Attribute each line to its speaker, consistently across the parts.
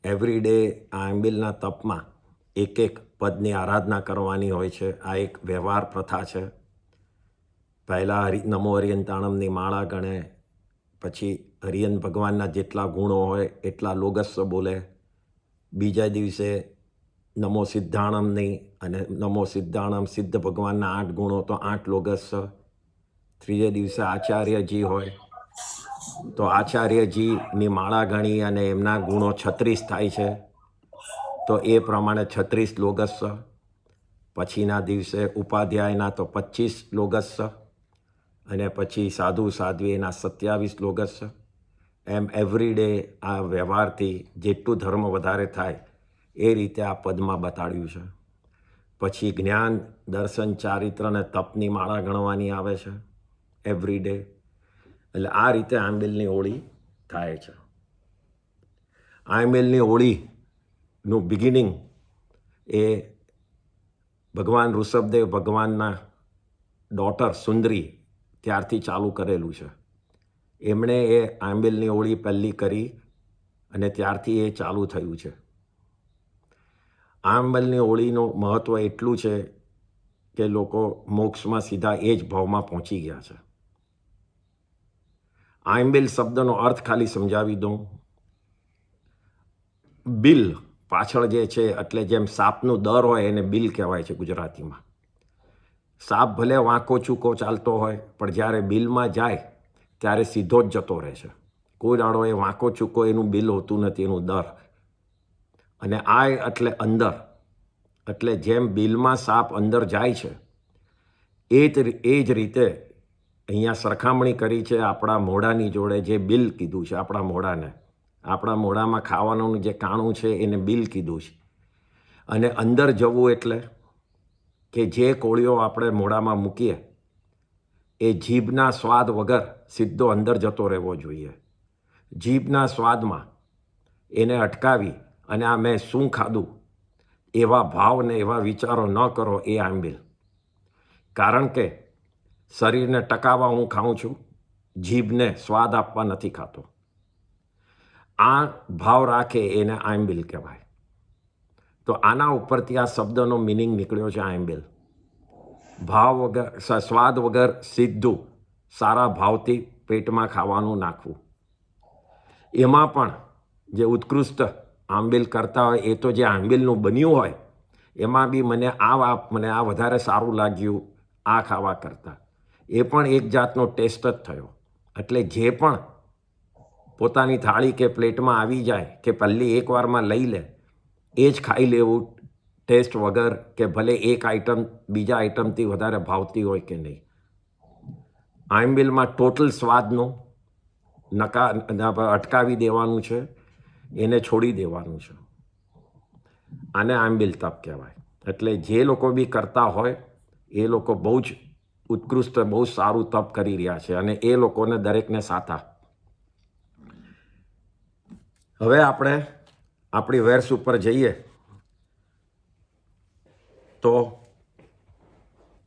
Speaker 1: Every day આ આંબિલના તપમાં એક એક પદની આરાધના કરવાની હોય છે. આ એક વ્યવહાર પ્રથા છે. પહેલાં નમો હરિયંતાણમની માળા ગણે, પછી હરિયન ભગવાનના જેટલા ગુણો હોય એટલા લોગસ્સ બોલે. બીજા દિવસે નમો સિદ્ધાણમની અને નમો સિદ્ધાણમ સિદ્ધ ભગવાનના 8 ગુણો તો 8 લોગસ્સ. ત્રીજે દિવસે આચાર્યજી હોય તો આચાર્યજીની માળા ગણી અને એમના ગુણો 36 થાય છે, તો એ પ્રમાણે 36 લોગસ્સ. પછીના દિવસે ઉપાધ્યાયના તો 25 લોગસ્સ અને પછી સાધુ સાધ્વી એના 27 લોગસ્સ. એમ એવરી ડે આ વ્યવહારથી જેટલું ધર્મ વધારે થાય એ રીતે આ પદમાં બતાડ્યું છે. પછી જ્ઞાન દર્શન ચારિત્ર અને તપની માળા ગણવાની આવે છે એવરી ડે. એટલે આ રીતે આંબિલની હોળી થાય છે. આંબિલની હોળીનું બિગિનિંગ એ ભગવાન ઋષભદેવ ભગવાનના ડોટર સુંદરી ત્યારથી ચાલુ કરેલું છે. એમણે એ આંબિલની હોળી પહેલી કરી અને ત્યારથી એ ચાલુ થયું છે. આંબિલની હોળીનું મહત્ત્વ એટલું છે કે લોકો મોક્ષમાં સીધા એ જ ભાવમાં પહોંચી ગયા છે. આંબિલ શબ્દનો અર્થ ખાલી સમજાવી દઉં. બિલ પાછળ જે છે, એટલે જેમ સાપનું દર હોય એને બિલ કહેવાય છે ગુજરાતીમાં. સાપ ભલે વાંકો ચૂકો ચાલતો હોય પણ જ્યારે બિલમાં જાય ત્યારે સીધો જ જતો રહે છે. કોઈ દાડો એ વાંકો ચૂકો એનું બિલ હોતું નથી, એનું દર. અને આ એટલે અંદર, એટલે જેમ બિલમાં સાપ અંદર જાય છે એ જ રીતે અહીંયા સરખામણી કરી છે આપણા મોઢાની જોડે. જે બિલ કીધું છે આપણા મોઢાને, આપણા મોઢામાં ખાવાનું જે કાણું છે એને બિલ કીધું છે. અને અંદર જવું એટલે કે જે કોળિયો આપણે મોઢામાં મૂકીએ એ જીભના સ્વાદ વગર સીધો અંદર જતો રહેવો જોઈએ. જીભના સ્વાદમાં એને અટકાવી અને આ મેં શું ખાધું એવા ભાવ ને એવા વિચારો ન કરો એ આંબિલ. કારણ કે શરીરને ટકાવવા હું ખાઉં છું, જીભને સ્વાદ આપવા નથી ખાતો. આ ભાવ રાખે એને આંબિલ કહેવાય. તો આના ઉપરથી આ શબ્દનો મિનિંગ નીકળ્યો છે આંબિલ. ભાવ વગર, સ્વાદ વગર સીધું સારા ભાવથી પેટમાં ખાવાનું નાખવું. એમાં પણ જે ઉત્કૃષ્ટ આંબિલ કરતા હોય એ તો જે આંબિલનું બન્યું હોય એમાં બી મને આ વધારે સારું લાગ્યું આ ખાવા કરતાં. એ પણ એક જાતનો ટેસ્ટ જ થયો. એટલે જે પણ પોતાની થાળી કે પ્લેટમાં આવી જાય કે પહેલી એકવારમાં લઈ લે એ જ ખાઈ લેવું ટેસ્ટ વગર, કે ભલે એક આઈટમ બીજા આઈટમથી વધારે ભાવતી હોય કે નહીં. આંબિલમાં ટોટલ સ્વાદનો અટકાવી દેવાનું છે, એને છોડી દેવાનું છે. આને આંબિલ તપ કહેવાય. એટલે જે લોકો બી કરતા હોય એ લોકો બહુ જ ઉત્કૃષ્ટ, બહુ સારું તપ કરી રહ્યા છે અને એ લોકોને દરેકને સાથા. હવે આપણે આપણી વેર્સ ઉપર જઈએ તો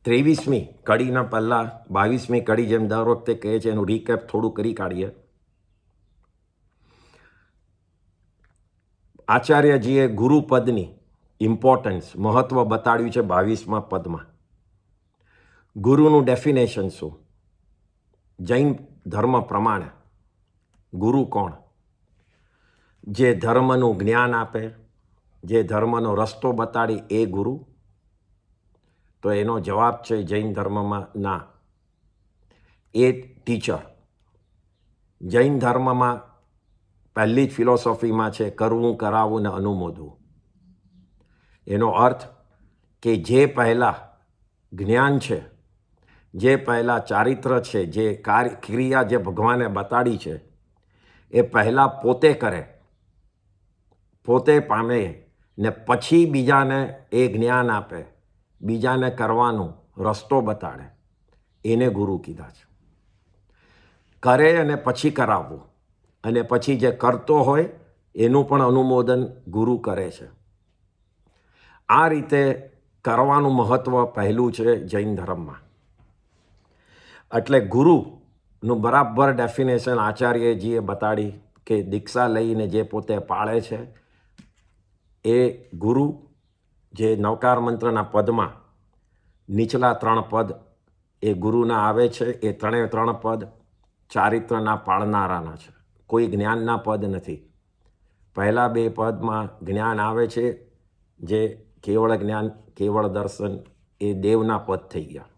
Speaker 1: 23મી કડીના પહેલાં 22મી કડી જેમ દર વખતે કહે છે એનું રીકેપ થોડું કરી કાઢીએ. આચાર્યજીએ ગુરુપદની ઇમ્પોર્ટન્સ, મહત્ત્વ બતાડ્યું છે 22મા પદમાં. ગુરુનું ડેફિનેશન શું? જૈન ધર્મ પ્રમાણે ગુરુ કોણ? જે ધર્મનું જ્ઞાન આપે, જે ધર્મનો રસ્તો બતાડી એ ગુરુ? તો એનો જવાબ છે જૈન ધર્મમાં ના, એ ટીચર. જૈન ધર્મમાં પહેલી જ ફિલોસોફીમાં છે કરવું, કરાવવું ને અનુમોદવું. એનો અર્થ કે જે પહેલાં જ્ઞાન છે, જે પહેલાં ચારિત્ર છે, જે ક્રિયા જે ભગવાને બતાડી છે એ પહેલાં પોતે કરે, પોતે પામે ને પછી બીજાને એ જ્ઞાન આપે, બીજાને કરવાનો રસ્તો બતાડે, એને ગુરુ કીધા છે. કરે અને પછી કરાવવું, અને પછી જે કરતો હોય એનું પણ અનુમોદન ગુરુ કરે છે. આ રીતે કરવાનું મહત્ત્વ પહેલું છે જૈન ધર્મમાં. એટલે ગુરુનું બરાબર ડેફિનેશન આચાર્યજીએ બતાડી કે દીક્ષા લઈને જે પોતે પાળે છે એ ગુરુ જે નવકાર મંત્રના પદમાં નીચલા 3 પદ એ ગુરુના આવે છે. એ 3 પદ ચારિત્રના પાળનારાના છે, કોઈ જ્ઞાનના પદ નથી. પહેલા 2 પદમાં જ્ઞાન આવે છે, જે કેવળ જ્ઞાન, કેવળ દર્શન, એ દેવના પદ થઈ ગયા.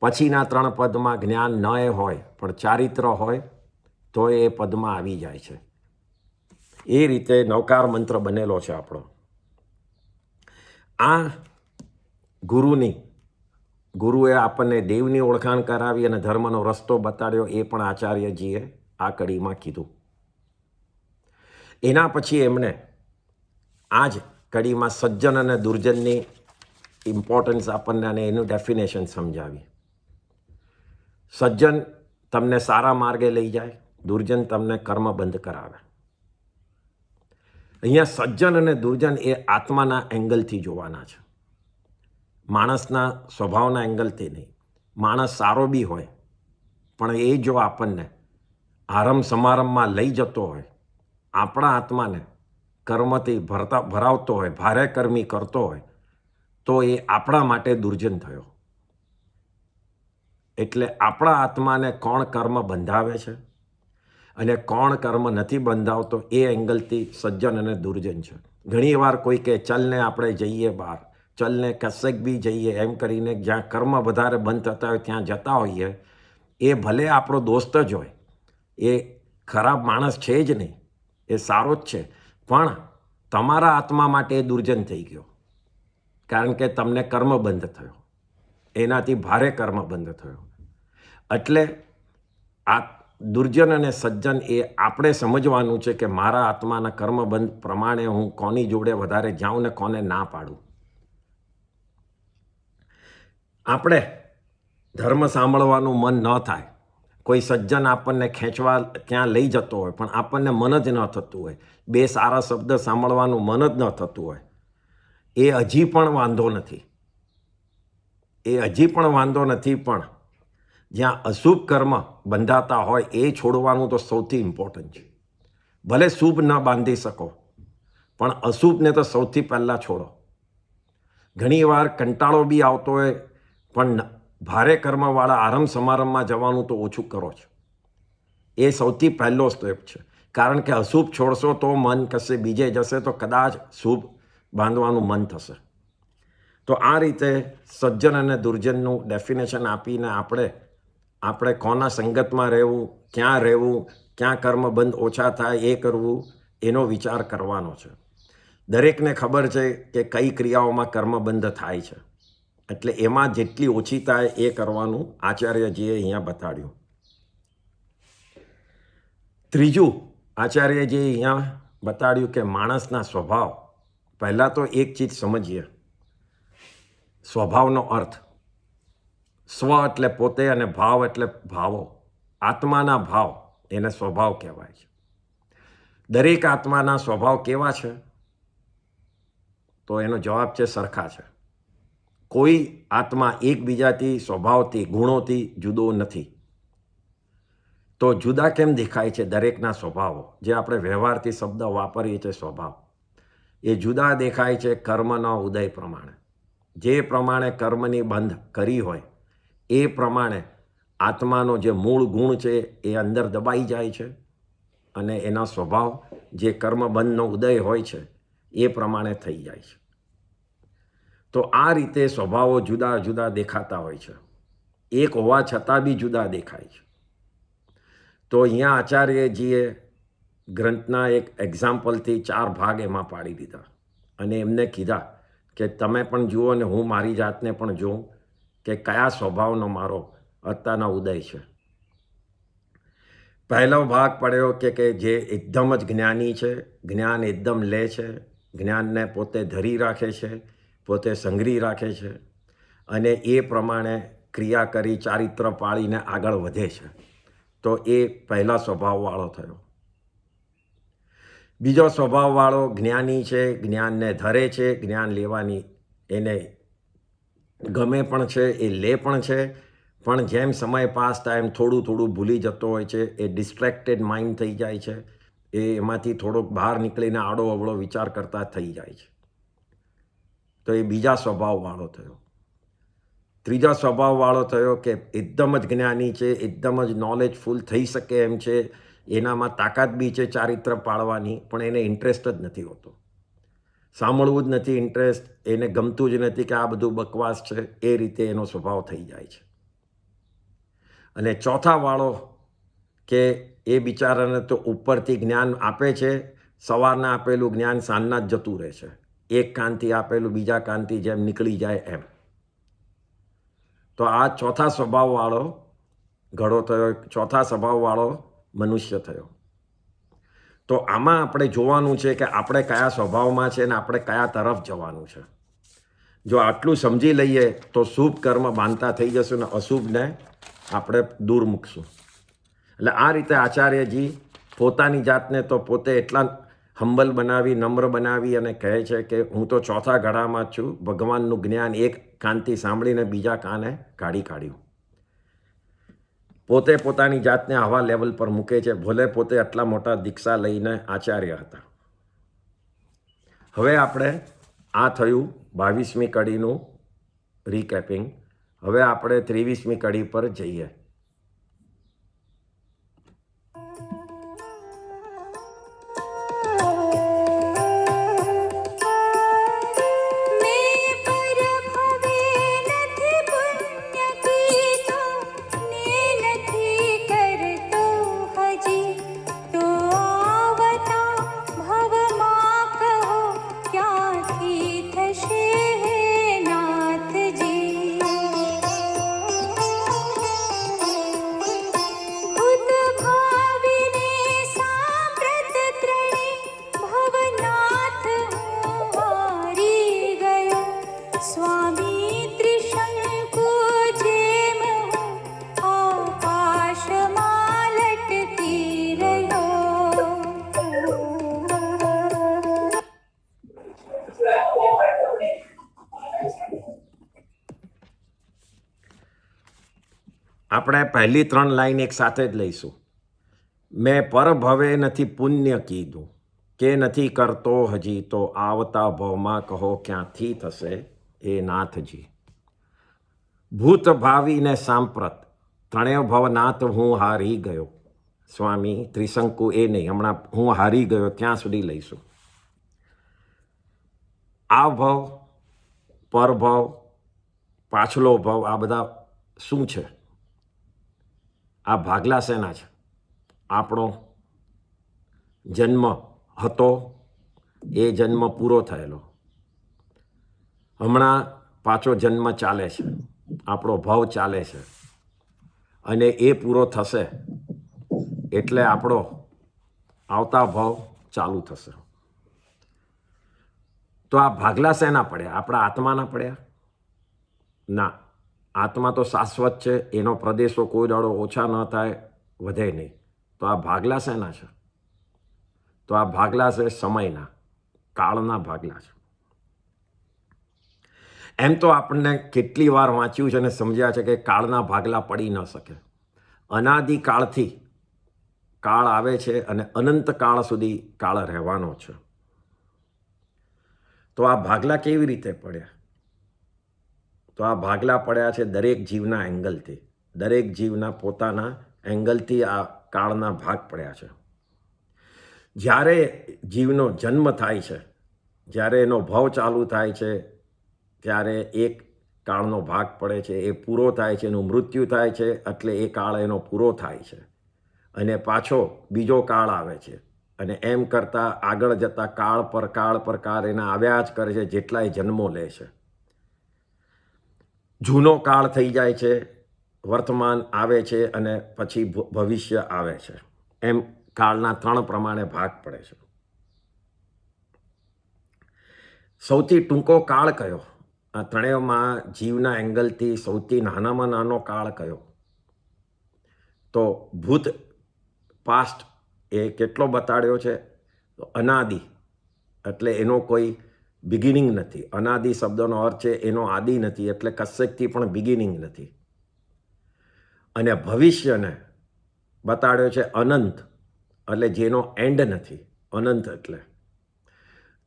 Speaker 1: પછીના 3 પદમાં જ્ઞાન ન એ હોય પણ ચારિત્ર હોય તો એ પદમાં આવી જાય છે. એ રીતે નવકાર મંત્ર બનેલો છે આપણો. આ ગુરુએ આપણને દેવની ઓળખાણ કરાવી અને ધર્મનો રસ્તો બતાડ્યો, એ પણ આચાર્યજીએ આ કડીમાં કીધું. એના પછી એમણે આ જ કડીમાં સજ્જન અને દુર્જનની ઇમ્પોર્ટન્સ આપણને અને એનું ડેફિનેશન સમજાવી. સજ્જન તમને સારા માર્ગે લઈ જાય, દુર્જન તમને કર્મ બંધ કરાવે. અહીંયા સજ્જન અને દુર્જન એ આત્માના એંગલથી જોવાના છે, માણસના સ્વભાવના એંગલથી નહીં. માણસ સારો બી હોય પણ એ જો આપણને આરંભ સમારંભમાં લઈ જતો હોય, આપણા આત્માને કર્મથી ભરાવતો હોય, ભારે કર્મી કરતો હોય, તો એ આપણા માટે દુર્જન થયો. એટલે આપણા આત્માને કોણ કર્મ બંધાવે છે અને કોણ કર્મ નથી બંધાવતો, એ એંગલથી સજ્જન અને દુર્જન છે. ઘણી વાર કોઈ કે ચલને આપણે જઈએ બહાર, ચલને કશેક બી જઈએ એમ કરીને જ્યાં કર્મ વધારે બંધ થતા હોય ત્યાં જતા હોઈએ. એ ભલે આપણો દોસ્ત જ હોય, એ ખરાબ માણસ છે જ નહીં, એ સારો જ છે, પણ તમારા આત્મા માટે એ દુર્જન થઈ ગયો, કારણ કે તમને કર્મ બંધ થયો, એનાથી ભારે કર્મ બંધ થયો. એટલે આ દુર્જન અને સજ્જન એ આપણે સમજવાનું છે કે મારા આત્માના કર્મબંધ પ્રમાણે હું કોની જોડે વધારે જાઉં ને કોને ના પાડું. આપણે ધર્મ સાંભળવાનું મન ન થાય, કોઈ સજ્જન આપણને ખેંચવા ત્યાં લઈ જતો હોય પણ આપણને મન જ ન થતું હોય, 2 સારા શબ્દ સાંભળવાનું મન જ ન થતું હોય, એ હજી પણ વાંધો નથી. પણ જ્યાં અશુભ કર્મ બંધાતા હોય એ છોડવાનું તો સૌથી ઇમ્પોર્ટન્ટ છે. ભલે શુભ ન બાંધી શકો પણ અશુભને તો સૌથી પહેલાં છોડો. ઘણી વાર કંટાળો બી આવતો હોય પણ ભારે કર્મવાળા આરંભ સમારંભમાં જવાનું તો ઓછું કરો છો. એ સૌથી પહેલો સ્ટેપ છે, કારણ કે અશુભ છોડશો તો મન કશે બીજે જશે તો કદાચ શુભ બાંધવાનું મન થશે. તો આ રીતે સજ્જન અને દુર્જનનું ડેફિનેશન આપીને આપણે કોના સંગતમાં રહેવું, ક્યાં કર્મબંધ ઓછા થાય એ કરવું, એનો વિચાર કરવાનો છે. દરેકને ખબર છે કે કઈ ક્રિયાઓમાં કર્મબંધ થાય છે, એટલે એમાં જેટલી ઓછી થાય એ કરવાનું આચાર્યજીએ અહીંયા બતાડ્યું. ત્રીજું આચાર્યજીએ અહીંયા બતાડ્યું કે માણસના સ્વભાવ. પહેલાં તો એક ચીજ સમજીએ, સ્વભાવનો અર્થ. સ્વ એટલે પોતે અને ભાવ એટલે ભાવો. આત્માના ભાવ એને સ્વભાવ કહેવાય છે. દરેક આત્માના સ્વભાવ કેવા છે? તો એનો જવાબ છે સરખા છે. કોઈ આત્મા એકબીજાથી સ્વભાવથી ગુણોથી જુદો નથી. તો જુદા કેમ દેખાય છે દરેકના સ્વભાવો? જે આપણે વ્યવહારથી શબ્દ વાપરીએ છીએ સ્વભાવ, એ જુદા દેખાય છે કર્મના ઉદય પ્રમાણે. જે પ્રમાણે કર્મની બંધ કરી હોય એ પ્રમાણે આત્માનો જે મૂળ ગુણ છે એ અંદર દબાઈ જાય છે અને એના સ્વભાવ જે કર્મબંધનો ઉદય હોય છે એ પ્રમાણે થઈ જાય છે. તો આ રીતે સ્વભાવો જુદા જુદા દેખાતા હોય છે, એક હોવા છતાં બી જુદા દેખાય છે. તો અહીંયા આચાર્યજીએ ગ્રંથના એક એક્ઝામ્પલથી 4 ભાગ એમાં પાડી દીધા અને એમને કીધા કે તમે પણ જુઓ અને હું મારી જાતને પણ જોઉં કે કયા સ્વભાવનો મારો અત્યારનો ઉદય છે. પહેલો ભાગ પડ્યો કે જે એકદમ જ જ્ઞાની છે, જ્ઞાન એકદમ લે છે, જ્ઞાનને પોતે ધરી રાખે છે, પોતે સંગ્રહી રાખે છે અને એ પ્રમાણે ક્રિયા કરી ચારિત્ર પાળીને આગળ વધે છે. તો એ પહેલા સ્વભાવવાળો થયો. બીજો સ્વભાવવાળો જ્ઞાની છે, જ્ઞાનને ધરે છે, જ્ઞાન લેવાની એને ગમે પણ છે, એ લે પણ છે, પણ જેમ સમય પાસ થાય એમ થોડું ભૂલી જતો હોય છે, એ ડિસ્ટ્રેક્ટેડ માઇન્ડ થઈ જાય છે, એ એમાંથી થોડોક બહાર નીકળીને આડો અવળો વિચાર કરતા થઈ જાય છે. તો એ બીજા સ્વભાવવાળો થયો. ત્રીજા સ્વભાવવાળો થયો કે એકદમ જ જ્ઞાની છે, એકદમ જ નોલેજફુલ થઈ શકે એમ છે, એનામાં તાકાત બી છે ચારિત્ર પાળવાની, પણ એને ઇન્ટરેસ્ટ જ નથી હોતો, સાંભળવું જ નથી ઇન્ટરેસ્ટ, એને ગમતું જ નથી કે આ બધું બકવાસ છે, એ રીતે એનો સ્વભાવ થઈ જાય છે. અને ચોથાવાળો કે એ બિચારાને તો ઉપરથી જ્ઞાન આપે છે, સવારના આપેલું જ્ઞાન સાંજના જ જતું રહે છે, એક કાનથી આપેલું બીજા કાનથી જેમ નીકળી જાય એમ. તો આ ચોથા સ્વભાવવાળો ઘડો થયો, ચોથા સ્વભાવવાળો મનુષ્ય થયો. તો આમાં આપણે જોવાનું છે કે આપણે કયા સ્વભાવમાં છે અને આપણે કયા તરફ જવાનું છે. જો આટલું સમજી લઈએ તો શુભ કર્મ બાંધતા થઈ જશું ને અશુભને આપણે દૂર મૂકશું. એટલે આ રીતે આચાર્યજી પોતાની જાતને તો પોતે એટલા હંબલ બનાવી, નમ્ર બનાવી અને કહે છે કે હું તો ચોથા ઘડામાં જ છું, ભગવાનનું જ્ઞાન એક કાનથી સાંભળીને બીજા કાને કાઢ્યું. પોતે પોતાની જાતને આવા લેવલ પર મૂકે છે, ભલે પોતે આટલા મોટા દીક્ષા લઈને આચાર્ય હતા. હવે આપણે આ થયું 22મી કડીનું રીકેપિંગ. હવે આપણે 23મી કડી પર જઈએ. આપણે પહેલી 3 લાઈન એક સાથે જ લઈશું. મેં પરભવે નથી પુણ્ય કીધું, કે નથી કરતો હજી, તો આવતા ભવમાં કહો ક્યાંથી થશે એ નાથજી. ભૂત ભાવિ ને સાંપ્રત ત્રણેય ભવનાથ હું હારી ગયો. સ્વામી ત્રિશંકુ એ નહીં, હમણાં હું હારી ગયો ત્યાં સુધી લઈશું. આ ભવ, પરભવ, પાછલો ભવ, આ બધા શું છે? આ ભાગલા શેના છે? આપણો જન્મ હતો, એ જન્મ પૂરો થયેલો, હમણાં પાછો જન્મ ચાલે છે, આપણો ભાવ ચાલે છે, અને એ પૂરો થશે એટલે આપણો આવતા ભાવ ચાલુ થશે. તો આ ભાગલા શેના પડ્યા? આપણા આત્માના પડ્યા? ના, આત્મા તો શાશ્વત છે, એનો પ્રદેશો કોઈ દાડો ઓછા ન થાય, વધે નહીં. તો આ ભાગલા શેના છે? તો આ ભાગલા છે સમયના, કાળના ભાગલા છે. એમ તો આપણને કેટલી વાર વાંચ્યું છે અને સમજ્યા છે કે કાળના ભાગલા પડી ન શકે. અનાદિકાળથી કાળ આવે છે અને અનંત કાળ સુધી કાળ રહેવાનો છે. તો આ ભાગલા કેવી રીતે પડ્યા? તો આ ભાગલા પડ્યા છે દરેક જીવના એંગલથી, દરેક જીવના પોતાના એંગલથી આ કાળના ભાગ પડ્યા છે. જ્યારે જીવનો જન્મ થાય છે, જ્યારે એનો ભાવ ચાલુ થાય છે, ત્યારે એક કાળનો ભાગ પડે છે, એ પૂરો થાય છે, એનું મૃત્યુ થાય છે, એટલે એ કાળ એનો પૂરો થાય છે, અને પાછો બીજો કાળ આવે છે, અને એમ કરતાં આગળ જતાં કાળ પર કાળ એના આવ્યા જ કરે છે, જેટલાય જન્મો લે છે. જૂનો કાળ થઈ જાય છે, વર્તમાન આવે છે, અને પછી ભવિષ્ય આવે છે. એમ કાળના 3 પ્રમાણે ભાગ પડે છે. સૌથી ટૂંકો કાળ કયો? આ ત્રણેયમાં જીવના એંગલથી સૌથી નાનામાં નાનો કાળ કયો? તો ભૂત, પાસ્ટ, એ કેટલો બતાડ્યો છે? તો અનાદિ, એટલે એનો કોઈ બિગિનિંગ નથી. અનાદિ શબ્દનો અર્થ છે એનો આદિ નથી, એટલે કશેકથી પણ બિગિનિંગ નથી. અને ભવિષ્યને બતાડ્યો છે અનંત, એટલે જેનો એન્ડ નથી, અનંત એટલે.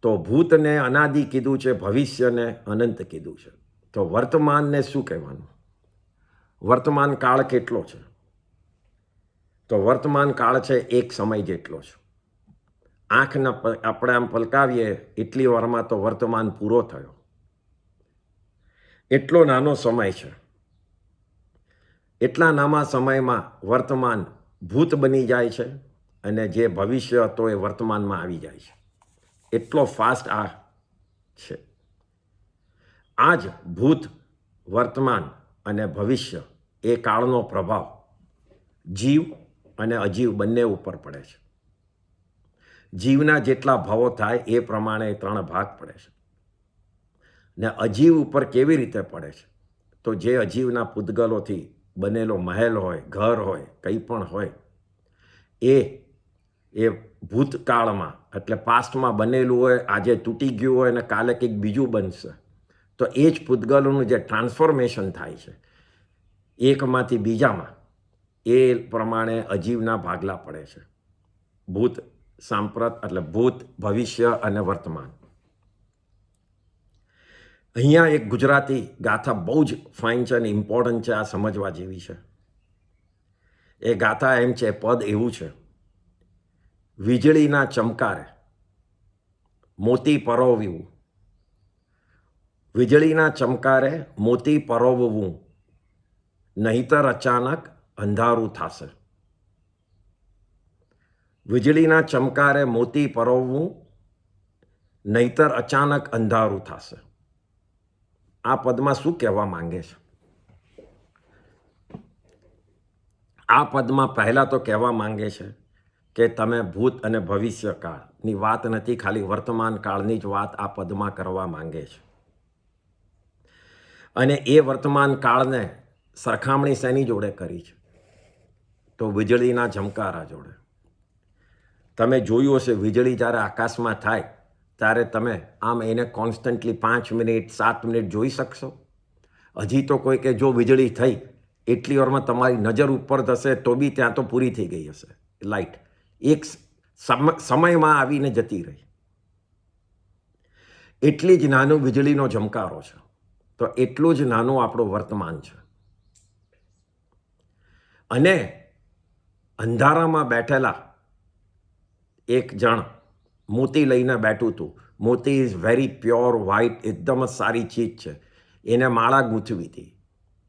Speaker 1: તો ભૂતને અનાદિ કીધું છે, ભવિષ્યને અનંત કીધું છે. તો વર્તમાનને શું કહેવાનું? વર્તમાન કાળ કેટલો છે? તો વર્તમાન કાળ છે એક સમય જેટલો છે. આંખના આપણે આમ પલકાવીએ એટલી વારમાં તો વર્તમાન પૂરો થયો. એટલો નાનો સમય છે. એટલા નાના સમયમાં વર્તમાન ભૂત બની જાય છે અને જે ભવિષ્ય હતો એ વર્તમાનમાં આવી જાય છે. એટલો ફાસ્ટ આ છે. આ જ ભૂત, વર્તમાન અને ભવિષ્ય એ કાળનો પ્રભાવ જીવ અને અજીવ બંને ઉપર પડે છે. જીવના જેટલા ભાવો થાય એ પ્રમાણે 3 ભાગ પડે છે. ને અજીવ ઉપર કેવી રીતે પડે છે? તો જે અજીવના પૂતગલોથી બનેલો મહેલ હોય, ઘર હોય, કંઈ પણ હોય, એ ભૂતકાળમાં એટલે પાસ્ટમાં બનેલું હોય, આજે તૂટી ગયું હોય અને કાલે કંઈક બીજું બનશે. તો એ જ પૂતગલોનું જે ટ્રાન્સફોર્મેશન થાય છે એકમાંથી બીજામાં, એ પ્રમાણે અજીવના ભાગલા પડે છે. ભૂત, સાંપ્રત એટલે ભૂત, ભવિષ્ય અને વર્તમાન. અહીંયા એક ગુજરાતી ગાથા બહુ જ ફાઇન છે અને ઇમ્પોર્ટન્ટ છે, આ સમજવા જેવી છે. એ ગાથા એમ છે, પદ એવું છે: વીજળીના ચમકારે મોતી પરોવવું, વીજળીના ચમકારે મોતી પરોવવું, નહીતર અચાનક અંધારું થશે. વીજળીના ચમકારે મોતી પરોવવું, નહીતર અચાનક અંધારું થશે. આ પદમાં શું કહેવા માંગે છે? આ પદમાં પહેલાં તો કહેવા માંગે છે કે તમે ભૂત અને ભવિષ્ય કાળની વાત નથી, ખાલી વર્તમાન કાળની જ વાત આ પદમાં કરવા માંગે છે. અને એ વર્તમાન કાળને સરખામણી શેની જોડે કરી છે? તો વીજળીના ઝમકારા જોડે. તમે જોયું હશે, વીજળી જ્યારે આકાશમાં થાય ત્યારે તમે આમ એને કોન્સ્ટન્ટલી 5 મિનિટ 7 મિનિટ જોઈ શકશો? હજી તો કોઈ કે જો વીજળી થઈ એટલી વારમાં તમારી નજર ઉપર થશે તો બી ત્યાં તો પૂરી થઈ ગઈ હશે લાઇટ. એક સમયમાં આવીને જતી રહી. એટલી જ નાનું વીજળીનો ઝમકારો છે. તો એટલું જ નાનું આપણું વર્તમાન છે. અને અંધારામાં બેઠેલા એક જણ મોતી લઈને બેઠું હતું. મોતી ઇઝ વેરી પ્યોર વ્હાઇટ, એકદમ જ સારી ચીજ છે. એને માળા ગૂંથવી હતી.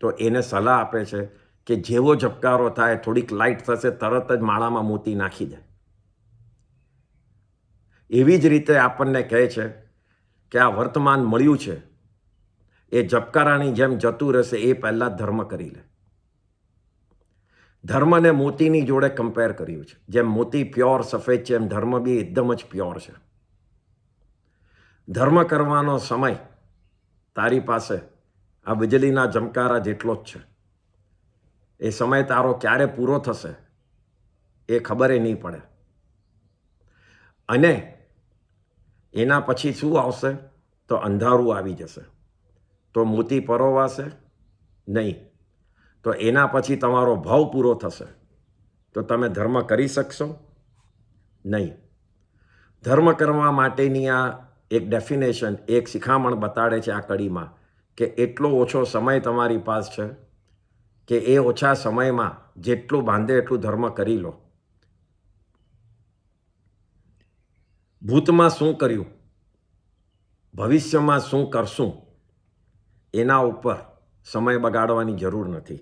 Speaker 1: તો એને સલાહ આપે છે કે જેવો ઝબકારો થાય, થોડીક લાઇટ થશે, તરત જ માળામાં મોતી નાખી દે. એવી જ રીતે આપણને કહે છે કે આ વર્તમાન મળ્યું છે એ ઝબકારાની જેમ જતું રહેશે, એ પહેલાં ધર્મ કરી લે. ધર્મને મોતીની જોડે કમ્પેર કર્યું છે. જેમ મોતી પ્યોર સફેદ છે એમ ધર્મ બી એકદમ જ પ્યોર છે. ધર્મ કરવાનો સમય તારી પાસે આ વીજળીના ઝમકારા જેટલો જ છે. એ સમય તારો ક્યારે પૂરો થશે એ ખબર નહીં પડે. અને એના પછી શું આવશે? તો અંધારું આવી જશે. તો મોતી પરોવાશે નહીં. તો એના પછી તમારો ભાવ પૂરો થશે. તો તમે ધર્મ કરી શકશો નહીં. ધર્મ કરવા માટેની આ એક ડેફિનેશન, એક શિખામણ બતાડે છે આ કડીમાં કે એટલો ઓછો સમય તમારી પાસે છે કે એ ઓછા સમયમાં જેટલું બાંધે એટલું ધર્મ કરી લો. ભૂતમાં શું કર્યું, ભવિષ્યમાં શું કરશું, એના ઉપર સમય બગાડવાની જરૂર નથી.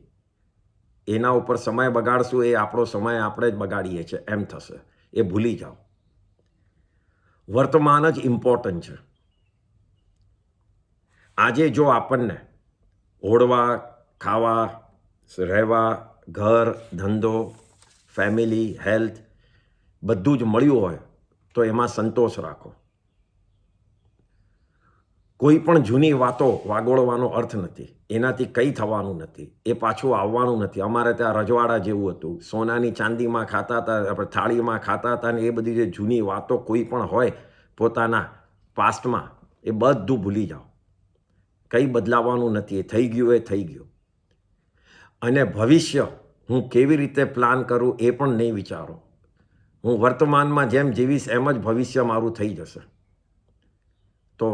Speaker 1: એના ઉપર સમય બગાડશું એ આપણો સમય આપણે જ બગાડીએ છીએ એમ થશે. એ ભૂલી જાઓ. વર્તમાન જ ઇમ્પોર્ટન્ટ છે. આજે જો આપણને ઓઢવા, ખાવા, રહેવા, ઘર, ધંધો, ફેમિલી, હેલ્થ બધું જ મળ્યું હોય તો એમાં સંતોષ રાખો. કોઈ પણ જૂની વાતો વાગોળવાનો અર્થ નથી. એનાથી કંઈ થવાનું નથી. એ પાછું આવવાનું નથી. અમારે ત્યાં રજવાડા જેવું હતું. સોનાની ચાંદીમાં ખાતા હતા, આપણે થાળીમાં ખાતા હતા. અને એ બધી જે જૂની વાતો કોઈ પણ હોય પોતાના પાસ્ટમાં, એ બધું ભૂલી જાઓ. કંઈ બદલાવાનું નથી. એ થઈ ગયું, એ થઈ ગયું. અને ભવિષ્ય હું કેવી રીતે પ્લાન કરું એ પણ નહીં વિચારો. હું વર્તમાનમાં જેમ જીવીશ એમ જ ભવિષ્ય મારું થઈ જશે. તો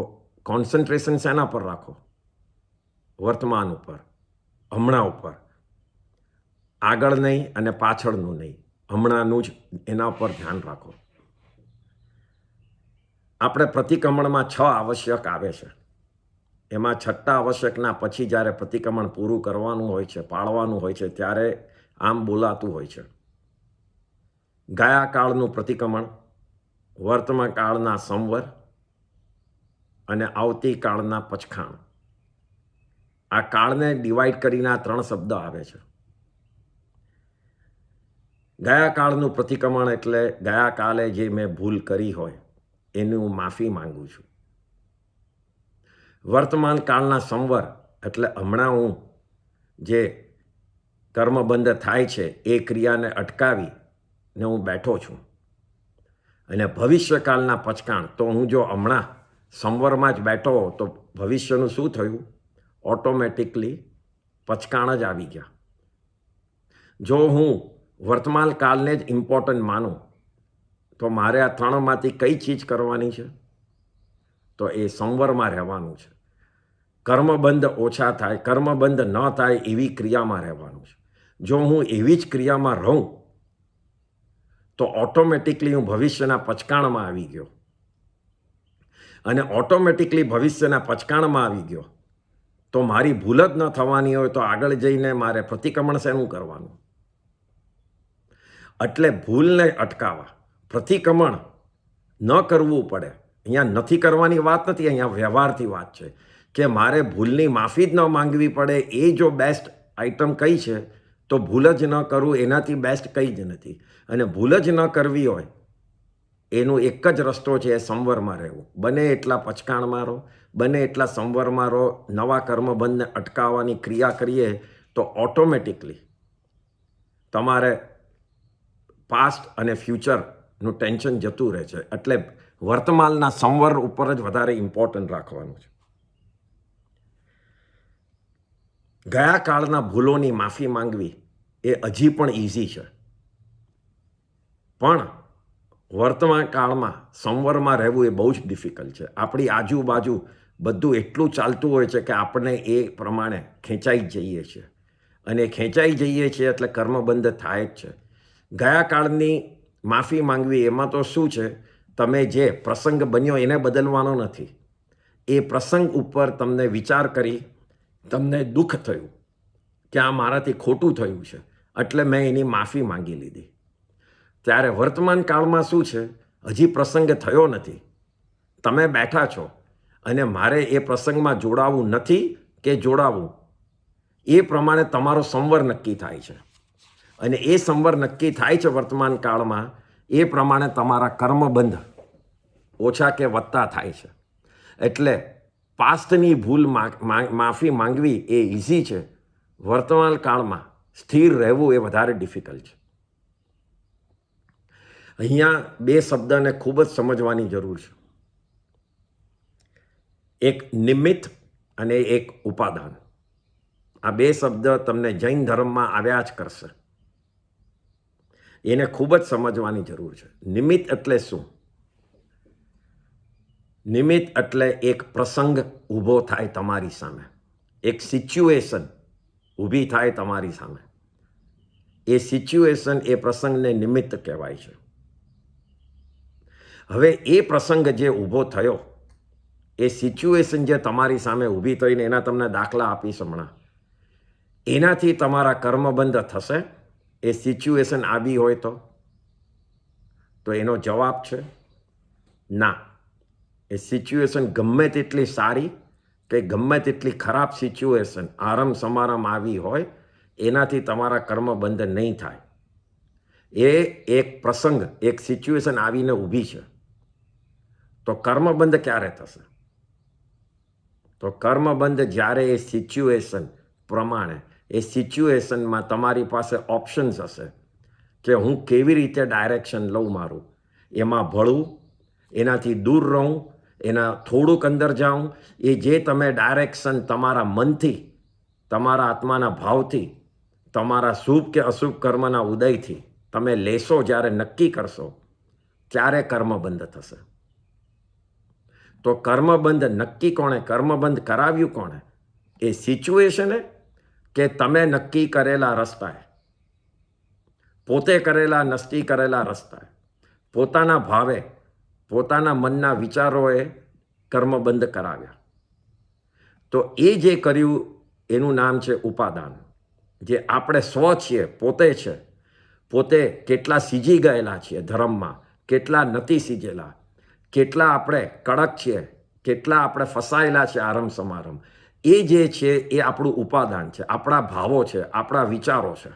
Speaker 1: કોન્સન્ટ્રેશન શેના પર રાખો? વર્તમાન ઉપર, હમણાં ઉપર. આગળ નહીં અને પાછળનું નહીં, હમણાંનું જ એના પર ધ્યાન રાખો. આપણે પ્રતિક્રમણમાં 6 આવશ્યક આવે છે. એમાં 6ઠ્ઠા આવશ્યકના પછી જ્યારે પ્રતિક્રમણ પૂરું કરવાનું હોય છે, પાળવાનું હોય છે, ત્યારે આમ બોલાતું હોય છે: ગયા કાળનું પ્રતિક્રમણ, વર્તમાન કાળના સંવર અને આવતીકાળના પચખાણ. આ કાળને ડિવાઈડ કરીને આ 3 શબ્દ આવે છે. ગયા કાળનું પ્રતિક્રમણ એટલે ગયા કાલે જે મેં ભૂલ કરી હોય એની હું માફી માંગુ છું. વર્તમાન કાળના સંવર એટલે હમણાં હું જે કર્મબંધ થાય છે એ ક્રિયાને અટકાવી ને હું બેઠો છું. અને ભવિષ્યકાળના પચકાણ, તો હું જો હમણાં સંવરમાં જ બેઠો તો ભવિષ્યનું શું થયું? ઓટોમેટિકલી પચકાણ જ આવી ગયા. જો હું વર્તમાન કાળને જ ઇમ્પોર્ટન્ટ માનું તો મારે આ 3માંથી કઈ ચીજ કરવાની છે? તો એ સંવરમાં રહેવાનું છે. કર્મબંધ ઓછા થાય, કર્મબંધ ન થાય એવી ક્રિયામાં રહેવાનું છે. જો હું એવી જ ક્રિયામાં રહું તો ઓટોમેટિકલી હું ભવિષ્યના પચકાણમાં આવી ગયો. અને ઓટોમેટિકલી ભવિષ્યના પચકાણમાં આવી ગયો તો મારી ભૂલ જ ન થવાની હોય તો આગળ જઈને મારે પ્રતિક્રમણ શેનું કરવાનું? એટલે ભૂલને અટકાવવા પ્રતિક્રમણ ન કરવું પડે. અહીંયા નથી કરવાની વાત નથી, અહીંયા વ્યવહારથી વાત છે કે મારે ભૂલની માફી જ ન માંગવી પડે. એ જો બેસ્ટ આઈટમ કઈ છે તો ભૂલ જ ન કરું એનાથી બેસ્ટ કંઈ જ નથી. અને ભૂલ જ ન કરવી હોય એનું એક જ રસ્તો છે, એ સંવરમાં રહેવું. બને એટલા પચકાણમાં રહો, બને એટલા સંવરમાં રહો. નવા કર્મબંધને અટકાવવાની ક્રિયા કરીએ તો ઓટોમેટિકલી તમારે પાસ્ટ અને ફ્યુચરનું ટેન્શન જતું રહે છે. એટલે વર્તમાનના સંવર ઉપર જ વધારે ઇમ્પોર્ટન્ટ રાખવાનું છે. ગયા કાળના ભૂલોની માફી માંગવી એ હજી પણ ઇઝી છે, પણ વર્તમાન કાળમાં સંવરમાં રહેવું એ બહુ જ ડિફિકલ્ટ છે. આપણી આજુબાજુ બધું એટલું ચાલતું હોય છે કે આપણે એ પ્રમાણે ખેંચાઈ જઈએ છીએ. અને ખેંચાઈ જઈએ છીએ એટલે કર્મબંધ થાય જ છે. ગયા કાળની માફી માંગવી એમાં તો શું છે? તમે જે પ્રસંગ બન્યો એને બદલવાનો નથી. એ પ્રસંગ ઉપર તમને વિચાર કરી તમને દુઃખ થયું કે આ મારાથી ખોટું થયું છે એટલે મેં એની માફી માંગી લીધી. ત્યારે વર્તમાન કાળમાં શું છે? હજી પ્રસંગ થયો નથી, તમે બેઠા છો અને મારે એ પ્રસંગમાં જોડાવું નથી કે જોડાવું એ પ્રમાણે તમારો સંવર નક્કી થાય છે. અને એ સંવર નક્કી થાય છે વર્તમાન કાળમાં, એ પ્રમાણે તમારા કર્મબંધ ઓછા કે વધતા થાય છે. એટલે પાસ્ટની ભૂલ માફી માંગવી એ ઇઝી છે, વર્તમાન કાળમાં સ્થિર રહેવું એ વધારે ડિફિકલ્ટ છે. અહીંયા 2 શબ્દને ખૂબ જ સમજવાની જરૂર છે. એક નિમિત્ત અને એક ઉપાદાન. આ 2 શબ્દ તમને જૈન ધર્મમાં આવ્યા જ કરશે. એને ખૂબ જ સમજવાની જરૂર છે. નિમિત્ત એટલે શું? નિમિત્ત એટલે એક પ્રસંગ ઊભો થાય તમારી સામે, એક સિચ્યુએશન ઊભી થાય તમારી સામે. એ સિચ્યુએશન, એ પ્રસંગને નિમિત્ત કહેવાય છે. હવે એ પ્રસંગ જે ઊભો થયો, એ સિચ્યુએશન જે તમારી સામે ઊભી થઈને, એના તમને દાખલા આપીશ હમણાં, એનાથી તમારા કર્મબંધ થશે? એ સિચ્યુએશન આવી હોય તો એનો જવાબ છે ના. એ સિચ્યુએશન ગમે તેટલી સારી કે ગમે તેટલી ખરાબ સિચ્યુએશન આરમ સમારમ આવી હોય, એનાથી તમારા કર્મબંધ નહીં થાય. એ એક પ્રસંગ, એક સિચ્યુએશન આવીને ઊભી છે તો કર્મબંધ ક્યારે થશે? તો કર્મબંધ જ્યારે એ સિચ્યુએશન પ્રમાણે, એ સિચ્યુએશનમાં તમારી પાસે ઓપ્શન્સ હશે કે હું કેવી રીતે ડાયરેક્શન લઉં મારું, એમાં ભળું, એનાથી દૂર રહું, એના થોડુંક અંદર જાઉં. એ જે તમે ડાયરેક્શન તમારા મનથી, તમારા આત્માના ભાવથી, તમારા શુભ કે અશુભ કર્મના ઉદયથી તમે લેશો, જ્યારે નક્કી કરશો, ત્યારે કર્મબંધ થશે. તો કર્મબંધ નક્કી કોણે, કર્મબંધ કરાવ્યું કોણે? એ સિચ્યુએશને કે તમે નક્કી કરેલા રસ્તાએ, પોતે કરેલા નક્કી કરેલા રસ્તાએ, પોતાના ભાવે, પોતાના મનના વિચારોએ કર્મબંધ કરાવ્યા. તો એ જે કર્યું એનું નામ છે ઉપાદાન. જે આપણે સ્વ છીએ, પોતે છે, પોતે કેટલા સીજી ગયેલા છીએ ધર્મમાં, કેટલા નથી સીજેલા, કેટલા આપણે કડક છીએ, કેટલા આપણે ફસાયેલા છે આરમ સમારમ, એ જે છે એ આપણું ઉપાદાન છે, આપણા ભાવો છે, આપણા વિચારો છે.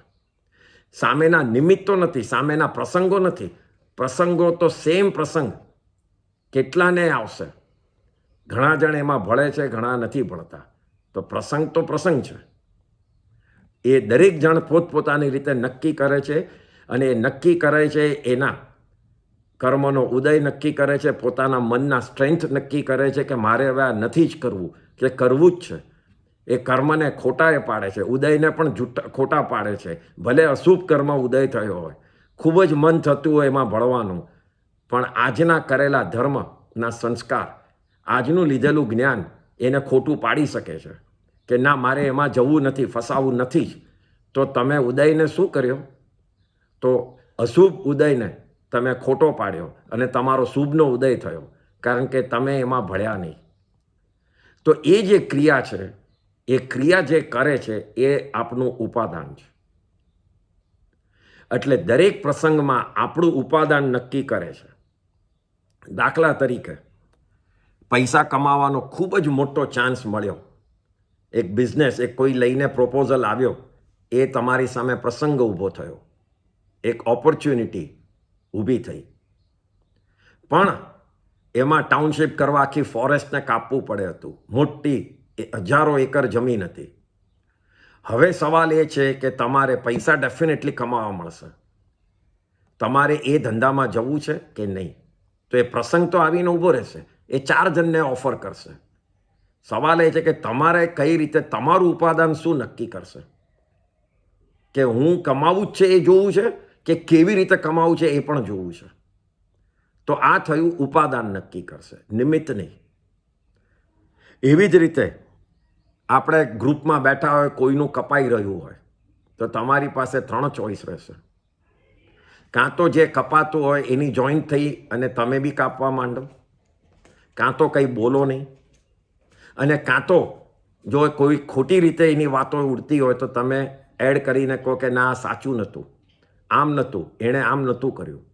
Speaker 1: સામેના નિમિત્તો નથી, સામેના પ્રસંગો નથી. પ્રસંગો તો સેમ પ્રસંગ કેટલાને આવશે. ઘણા જણ એમાં ભળે છે, ઘણા નથી ભળતા. તો પ્રસંગ છે. એ દરેક જણ પોતપોતાની રીતે નક્કી કરે છે, અને એ નક્કી કરે છે એના કર્મનો ઉદય નક્કી કરે છે, પોતાના મનના સ્ટ્રેન્થ નક્કી કરે છે કે મારે હવે આ નથી જ કરવું, કે કરવું જ છે. એ કર્મને ખોટાએ પાડે છે, ઉદયને પણ ખોટા પાડે છે. ભલે અશુભ કર્મ ઉદય થયો હોય, ખૂબ જ મન થતું હોય એમાં ભળવાનું, પણ આજના કરેલા ધર્મના સંસ્કાર, આજનું લીધેલું જ્ઞાન એને ખોટું પાડી શકે છે કે ના, મારે એમાં જવું નથી, ફસાવું નથી જ. તો તમે ઉદયને શું કર્યો? તો અશુભ ઉદયને તમે ખોટો પાડ્યો અને તમારો શુભનો ઉદય થયો, કારણ કે તમે એમાં ભળ્યા નહીં. તો એ જે ક્રિયા છે, એ ક્રિયા જે કરે છે એ આપણું ઉપાદાન છે. એટલે દરેક પ્રસંગમાં આપણું ઉપાદાન નક્કી કરે છે. દાખલા તરીકે, પૈસા કમાવાનો ખૂબ જ મોટો ચાન્સ મળ્યો, એક બિઝનેસ, એક કોઈ લઈને પ્રપોઝલ આવ્યો, એ તમારી સામે પ્રસંગ ઊભો થયો, એક ઓપોર્ચ્યુનિટી ઊભી થઈ. પણ એમાં ટાઉનશીપ કરવા આખી ફોરેસ્ટને કાપવું પડે હતું, મોટી હજારો એકર જમીન હતી. હવે સવાલ એ છે કે તમારે પૈસા ડેફિનેટલી કમાવા મળશે, તમારે એ ધંધામાં જવું છે કે નહીં? તો એ પ્રસંગ તો આવીને ઊભો રહેશે, એ 4 જણને ઓફર કરશે. સવાલ એ છે કે તમારે કઈ રીતે, તમારું ઉપાદાન શું નક્કી કરશે કે હું કમાવું જ છે એ જોવું છે કે કેવી રીતે કમાવું છે એ પણ જોવું છે. તો આ થયું ઉપાદાન નક્કી કરશે, નિમિત્ત નહીં. એવી જ રીતે આપણે ગ્રુપમાં બેઠા હોય, કોઈનું કપાઈ રહ્યું હોય, તો તમારી પાસે 3 ચોઈસ રહેશે. કાં તો જે કપાતું હોય એની જોઈન્ટ થઈ અને તમે બી કાપવા માંડો, કાં તો કંઈ બોલો નહીં, અને કાં તો જો કોઈ ખોટી રીતે એની વાતો ઉડતી હોય તો તમે એડ કરીને કહો કે ના, સાચું નહોતું, આમ નહોતું, એણે આમ નહોતું કર્યું.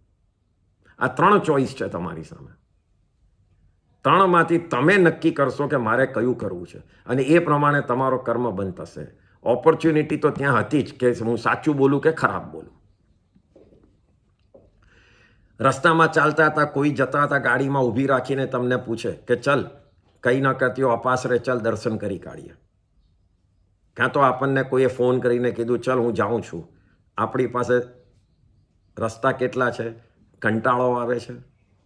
Speaker 1: આ 3 ચોઈસ છે તમારી સામે. 3માંથી તમે નક્કી કરશો કે મારે કયું કરવું છે, અને એ પ્રમાણે તમારો કર્મ બંધ થશે. ઓપોર્ચ્યુનિટી તો ત્યાં હતી જ કે હું સાચું બોલું કે ખરાબ બોલું. રસ્તામાં ચાલતા હતા, કોઈ જતા હતા, ગાડીમાં ઊભી રાખીને તમને પૂછે કે ચલ, કંઈ ન કરતી હો, અપાસ રે, ચલ દર્શન કરી કાઢીએ. કાં તો આપણને કોઈએ ફોન કરીને કીધું ચલ હું જાઉં છું, આપણી પાસે રસ્તા કેટલા છે, કંટાળો આવે છે,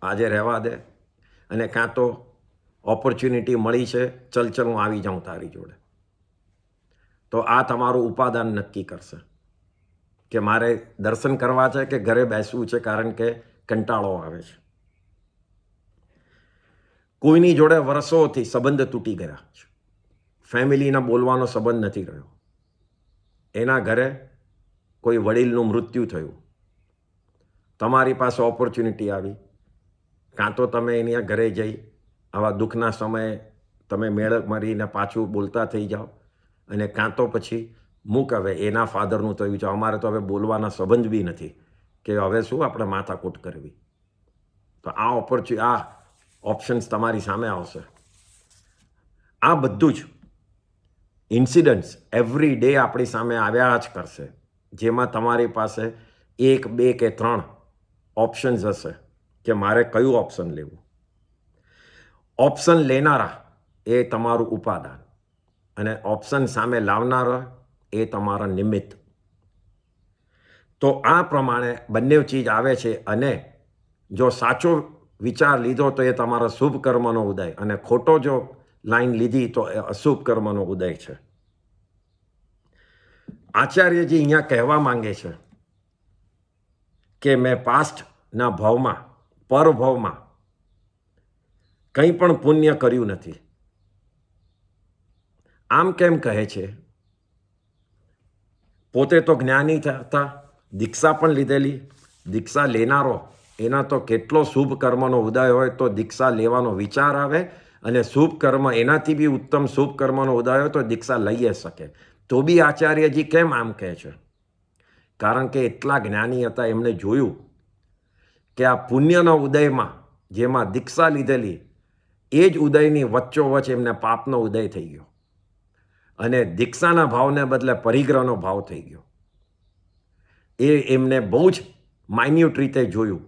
Speaker 1: આજે રહેવા દે, અને કાં તો ઓપોર્ચ્યુનિટી મળી છે, ચલ હું આવી જાઉં તારી જોડે. તો આ તમારું ઉપાદાન નક્કી કરશે કે મારે દર્શન કરવા છે કે ઘરે બેસવું છે કારણ કે કંટાળો આવે છે. કોઈની જોડે વર્ષોથી સંબંધ તૂટી ગયા છે, ફેમિલીના બોલવાનો સંબંધ નથી રહ્યો, એના ઘરે કોઈ વડીલનું મૃત્યુ થયું, તમારી પાસે ઓપોર્ચ્યુનિટી આવી, કાં તો તમે એની ઘરે જઈ આવા દુઃખના સમયે તમે મેળ મારીને પાછું બોલતા થઈ જાઓ, અને કાં તો પછી મૂક, હવે એના ફાધરનું થયું છે, અમારે તો હવે બોલવાના સંબંધ બી નથી, કે હવે શું આપણે માથાકૂટ કરવી. તો આ ઓપ્શન્સ તમારી સામે આવશે. આ બધું જ ઇન્સિડન્ટ્સ એવરી ડે આપણી સામે આવ્યા જ કરશે, જેમાં તમારી પાસે 1, 2 કે 3 ઓપ્શન્સ હશે કે મારે કયું ઓપ્શન લેવું. ઓપ્શન લેનારા એ તમારું ઉપાદાન, અને ઓપ્શન સામે લાવનારા એ તમારા નિમિત્ત. તો આ પ્રમાણે બંને ચીજ આવે છે, અને જો સાચો વિચાર લીધો તો એ તમારા શુભ કર્મનો ઉદય, અને ખોટો જો લાઈન લીધી તો એ અશુભ કર્મનો ઉદય છે. આચાર્યજી અહીંયા કહેવા માંગે છે કે મેં પાસ્ટના ભાવમાં પરભાવમાં કંઈ પણ પુણ્ય કર્યું નથી. આમ કેમ કહે છે? પોતે તો જ્ઞાની હતા, દીક્ષા પણ લીધેલી. દીક્ષા લેનારો એના તો કેટલો શુભ કર્મનો ઉદય હોય તો દીક્ષા લેવાનો વિચાર આવે, અને શુભ કર્મ એનાથી બી ઉત્તમ શુભ કર્મનો ઉદય હોય તો દીક્ષા લઈ શકે. તો બી આચાર્યજી કેમ આમ કહે છે? કારણ કે એટલા જ્ઞાની હતા, એમણે જોયું કે આ પુણ્યના ઉદયમાં જેમાં દીક્ષા લીધેલી એ જ ઉદયની વચ્ચોવચ એમને પાપનો ઉદય થઈ ગયો, અને દીક્ષાના ભાવને બદલે પરિગ્રહનો ભાવ થઈ ગયો. એ એમને બહુ જ માઇન્યુટ રીતે જોયું,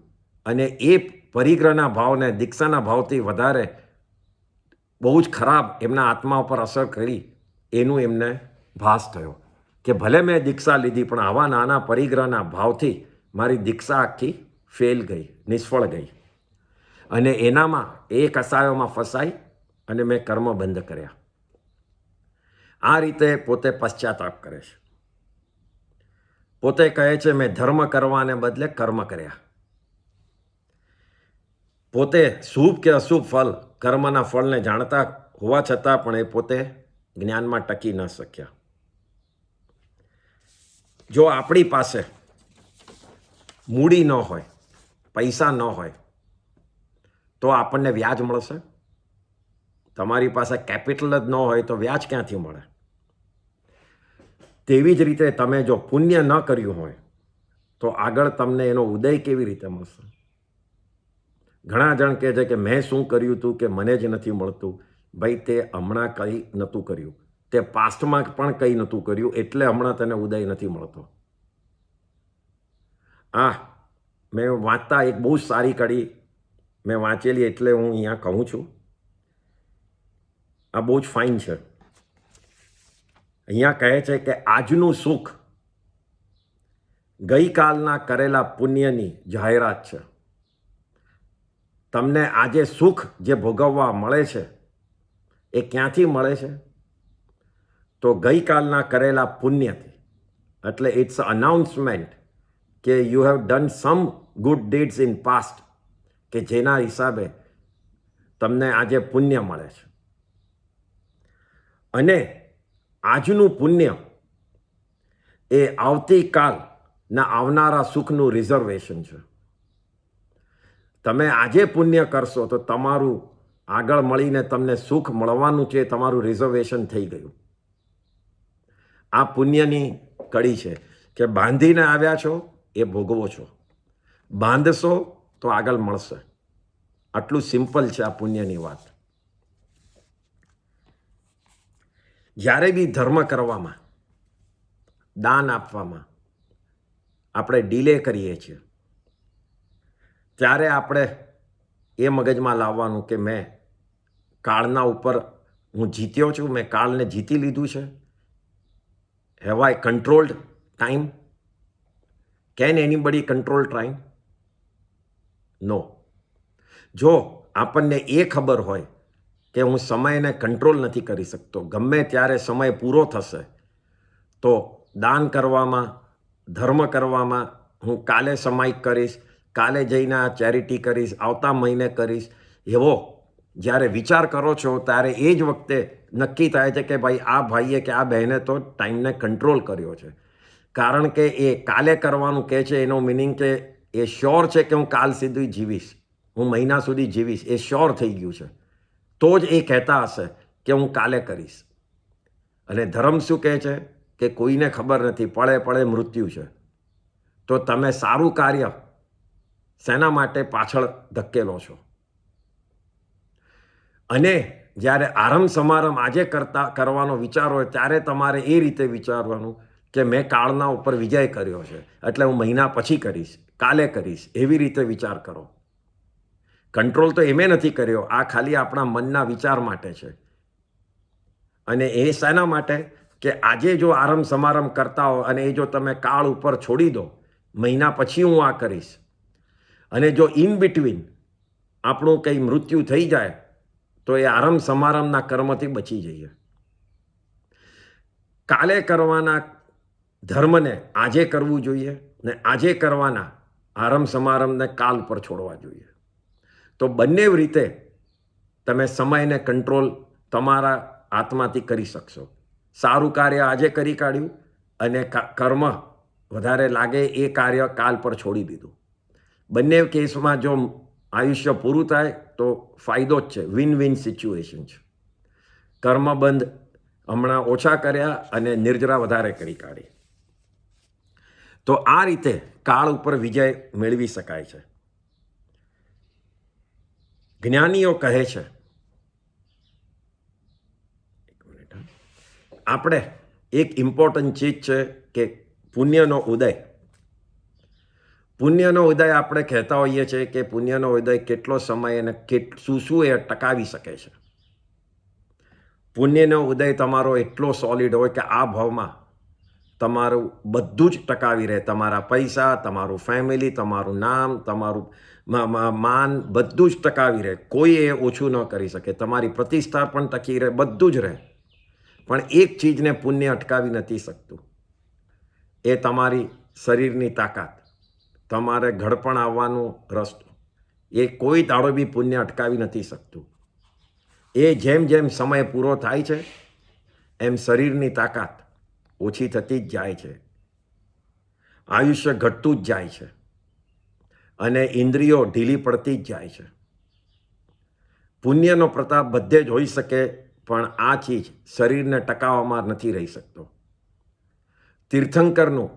Speaker 1: અને એ પરિગ્રહના ભાવને દીક્ષાના ભાવથી વધારે બહુ જ ખરાબ એમના આત્મા ઉપર અસર કરી. એનું એમને ભાસ થયો કે ભલે મેં દીક્ષા લીધી, પણ આવા નાના પરિગ્રહના ભાવથી મારી દીક્ષા આખી ફેલ ગઈ, નિષ્ફળ ગઈ, અને એનામાં એ કસાયોમાં ફસાઈ અને મેં કર્મ બંધ કર્યા. આ રીતે પોતે પશ્ચાતાપ કરે છે. પોતે કહે છે મેં ધર્મ કરવાને બદલે કર્મ કર્યા. પોતે શુભ કે અશુભ ફળ, કર્મના ફળને જાણતા હોવા છતાં પણ એ પોતે જ્ઞાનમાં ટકી ન શક્યા. જો આપણી પાસે મૂડી ન હોય, પૈસા ન હોય, તો આપણને વ્યાજ મળશે? તમારી પાસે કેપિટલ જ ન હોય તો વ્યાજ ક્યાંથી મળે? તેવી જ રીતે તમે જો પુણ્ય ન કર્યું હોય તો આગળ તમને એનો ઉદય કેવી રીતે મળશે? ઘણા જણ કહે છે કે મેં શું કર્યું હતું કે મને જ નથી મળતું. ભાઈ, તે હમણાં કંઈ નહોતું કર્યું, તે પાસ્ટમાં પણ કંઈ નહોતું કર્યું, એટલે હમણાં તને ઉદય નથી મળતો. મેં વાંચતા એક બહુ સારી કડી મેં વાંચેલી, એટલે હું અહીંયા કહું છું. આ બહુ જ ફાઇન છે. અહીંયા કહે છે કે આજનું સુખ ગઈકાલના કરેલા પુણ્યની જાહેરાત છે. તમને આજે સુખ જે ભોગવવા મળે છે એ ક્યાંથી મળે છે? તો ગઈકાલના કરેલા પુણ્યથી. એટલે ઇટ્સ અનાઉન્સમેન્ટ કે you have done some good deeds in past, કે જેના હિસાબે તમને આજે પુણ્ય મળે છે. અને આજનું પુણ્ય એ આવતીકાલના આવનારા સુખનું રિઝર્વેશન છે. તમે આજે પુણ્ય કરશો તો તમારું આગળ મળીને તમને સુખ મળવાનું છે, તમારું રિઝર્વેશન થઈ ગયું. આ પુણ્યની કડી છે કે બાંધીને આવ્યા છો એ ભોગવો છો, બાંધશો તો આગળ મળશે. આટલું સિમ્પલ છે આ પુણ્યની વાત. જ્યારે બી ધર્મ કરવામાં, દાન આપવામાં આપણે ડિલે કરીએ છીએ, ત્યારે આપણે એ મગજમાં લાવવાનું કે મેં કાળના ઉપર હું જીત્યો છું, મેં કાળને જીતી લીધું છે. Have I controlled time? Can anybody control time? No. જો આપણને એ ખબર હોય કે હું સમયને કંટ્રોલ નથી કરી શકતો, ગમે ત્યારે સમય પૂરો થશે, તો દાન કરવામાં, ધર્મ કરવામાં હું કાલે સમાયિક કરીશ, કાલે જઈને આ ચેરિટી કરીશ, આવતા મહિને કરીશ, એવો જ્યારે વિચાર કરો છો ત્યારે એ જ વખતે નક્કી થાય છે કે ભાઈ આ ભાઈએ કે આ બહેને તો ટાઈમને કંટ્રોલ કર્યો છે. કારણ કે એ કાલે કરવાનું કહે છે, એનો મિનિંગ કે એ શ્યોર છે કે હું કાલ સુધી જીવીશ, હું મહિના સુધી જીવીશ, એ શ્યોર થઈ ગયું છે. તો જ એ કહેતા હશે કે હું કાલે કરીશ. અને ધર્મ શું કહે છે કે કોઈને ખબર નથી, પળે પળે મૃત્યુ છે. તો તમે સારું કાર્ય શેના માટે પાછળ ધકેલો છો? અને જ્યારે આરંભ સમારંભ આજે કરવાનો વિચાર હોય ત્યારે તમારે એ રીતે વિચારવાનું કે મેં કાળના ઉપર વિજય કર્યો છે, એટલે હું મહિના પછી કરીશ, કાલે કરીશ, એવી રીતે વિચાર કરો. કંટ્રોલ તો એમે નથી કર્યો, આ ખાલી આપણા મનના વિચાર માટે છે. અને એ શેના માટે કે આજે જો આરંભ સમારંભ કરતા હો અને એ જો તમે કાળ ઉપર છોડી દો, મહિના પછી હું આ કરીશ, અને જો ઇન બિટવીન આપણું કંઈ મૃત્યુ થઈ જાય તો એ આરંભ સમારંભના કર્મથી બચી જઈએ. કાલે કરવાના ધર્મને આજે કરવું જોઈએ, ને આજે કરવાના આરંભ સમારંભને કાલ પર છોડવા જોઈએ. તો બંને રીતે તમે સમયને કંટ્રોલ તમારા આત્માથી કરી શકશો. સારું કાર્ય આજે કરી કાઢ્યું અને કર્મ વધારે લાગે એ કાર્ય કાલ પર છોડી દીધું. બંને કેસમાં જો આયુષ્ય પૂરું થાય તો ફાયદો જ છે, વિન વિન સિચ્યુએશન છે. કર્મબંધ હમણાં ઓછા કર્યા અને નિર્જરા વધારે કરી કાઢી. તો આ રીતે કાળ ઉપર વિજય મેળવી શકાય છે. જ્ઞાનીઓ કહે છે, આપણે એક ઇમ્પોર્ટન્ટ ચીજ છે કે પુણ્યનો ઉદય. પુણ્યનો ઉદય આપણે કહેતા હોઈએ છીએ કે પુણ્યનો ઉદય કેટલો સમય અને શું એ ટકાવી શકે છે. પુણ્યનો ઉદય તમારો એટલો સોલિડ હોય કે આ ભાવમાં તમારું બધું જ ટકાવી રહે. તમારા પૈસા, તમારું ફેમિલી, તમારું નામ, તમારું માન બધું જ ટકાવી રહે. કોઈ એ ઓછું ન કરી શકે. તમારી પ્રતિષ્ઠા પણ ટકી રહે, બધું જ રહે. પણ એક ચીજને પુણ્ય અટકાવી નથી શકતું, એ તમારી શરીરની તાકાત, તમારે ઘડપણ આવવાનું રસ્તો, એ કોઈ દાડો બી પુણ્ય અટકાવી નથી શકતું. એ જેમ જેમ સમય પૂરો થાય છે એમ શરીરની તાકાત ઓછી થતી જ જાય છે, આયુષ્ય ઘટતું જ જાય છે અને ઇન્દ્રિયો ઢીલી પડતી જ જાય છે. પુણ્યનો પ્રતાપ બધે જ હોઈ શકે, પણ આ ચીજ શરીરને ટકાવવામાં નથી રહી શકતો. તીર્થંકરનું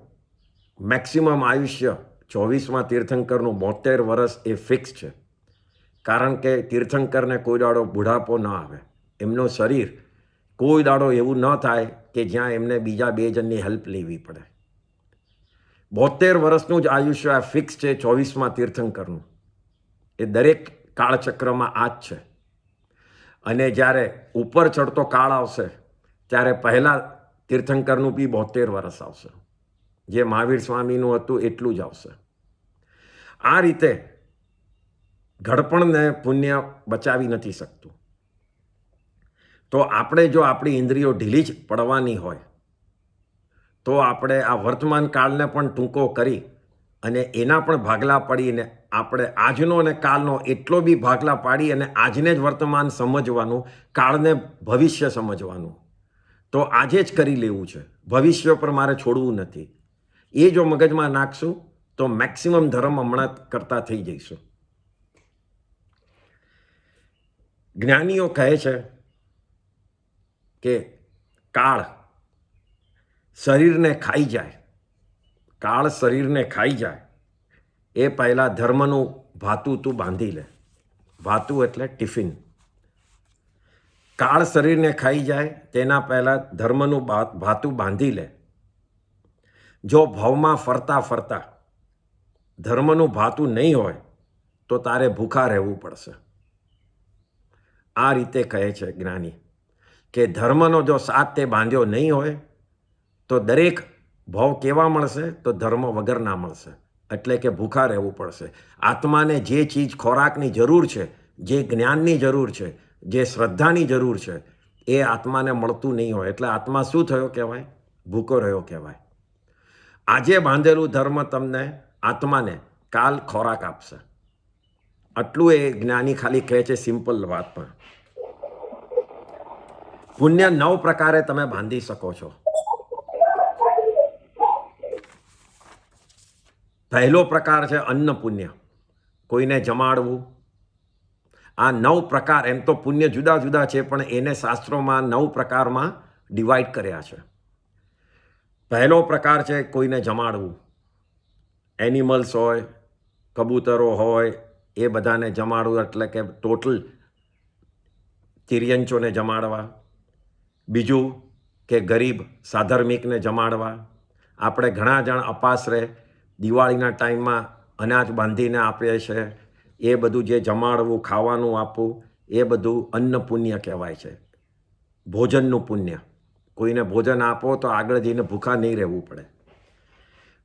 Speaker 1: મેક્સિમમ આયુષ્ય 24માં તીર્થંકરનું 72 વર્ષ એ ફિક્સ છે. કારણ કે તીર્થંકરને કોઈ દાડો બુઢાપો ન આવે. એમનું શરીર કોઈ દાડો એવું ન થાય કે જ્યાં એમને બીજા 2 જણની હેલ્પ લેવી પડે. 72 વર્ષનું જ આયુષ્ય આ ફિક્સ છે 24માં તીર્થંકરનું. એ દરેક કાળચક્રમાં આ જ છે. અને જ્યારે ઉપર ચડતો કાળ આવશે ત્યારે પહેલાં તીર્થંકરનું બી 72 વર્ષ આવશે. જે મહાવીર સ્વામીનું હતું એટલું જ આવશે. આ રીતે ઘડપણને પુણ્ય બચાવી નથી શકતું. તો આપણે જો આપણી ઇન્દ્રિયો ઢીલી જ પડવાની હોય તો આપણે આ વર્તમાન કાળને પણ ટૂંકો કરી અને એના પણ ભાગલા પડીને આપણે આજનો અને કાલનો એટલો બી ભાગલા પાડી અને આજને જ વર્તમાન સમજવાનું, કાળને ભવિષ્ય સમજવાનું. તો આજે જ કરી લેવું છે, ભવિષ્ય પર મારે છોડવું નથી. એ જો મગજમાં નાખશું તો મેક્સિમમ ધર્મ હમણાં કરતા થઈ જઈશું. જ્ઞાનીઓ કહે છે કે કાળ શરીરને ખાઈ જાય, કાળ શરીરને ખાઈ જાય એ પહેલાં ધર્મનું ભાતું તું બાંધી લે. ભાતું એટલે ટિફિન. કાળ શરીરને ખાઈ જાય તેના પહેલાં ધર્મનું ભાતું બાંધી લે. જો ભાવમાં ફરતા ફરતા ધર્મનું ભાતું નહીં હોય તો તારે ભૂખા રહેવું પડશે. આ રીતે કહે છે જ્ઞાની કે ધર્મનો જો સાથ તે બાંધ્યો નહીં હોય તો દરેક ભાવ કેવા મળશે? તો ધર્મ વગરના મળશે. એટલે કે ભૂખા રહેવું પડશે. આત્માને જે ચીજ ખોરાકની જરૂર છે, જે જ્ઞાનની જરૂર છે, જે શ્રદ્ધાની જરૂર છે, એ આત્માને મળતું નહીં હોય. એટલે આત્મા શું થયો કહેવાય? ભૂખો રહ્યો કહેવાય. આજે બાંધેલું ધર્મ તમને આત્માને કાલ ખોરાક આપશે. આટલું એ જ્ઞાની ખાલી કહે છે સિમ્પલ વાતમાં. પુણ્ય 9 પ્રકારે તમે બાંધી શકો છો. પહેલો પ્રકાર છે અન્ન પુણ્ય, કોઈને જમાડવું. આ 9 પ્રકાર, એમ તો પુણ્ય જુદા જુદા છે પણ એને શાસ્ત્રોમાં 9 પ્રકારમાં ડિવાઈડ કર્યા છે. પહેલો પ્રકાર છે કોઈને જમાડવું. એનિમલ્સ હોય, કબૂતરો હોય, એ બધાને જમાડવું, એટલે કે ટોટલ તિર્યંચોને જમાડવા. બીજું કે ગરીબ સાધર્મિકને જમાડવા. આપણે ઘણા જણ અપાસ રહે, દિવાળીના ટાઈમમાં અનાજ બાંધીને આપે છે. એ બધું જે જમાડવું, ખાવાનું આપવું, એ બધું અન્ન પુણ્ય કહેવાય છે. ભોજનનું પુણ્ય. કોઈને ભોજન આપો તો આગળ જઈને ભૂખા નહીં રહેવું પડે.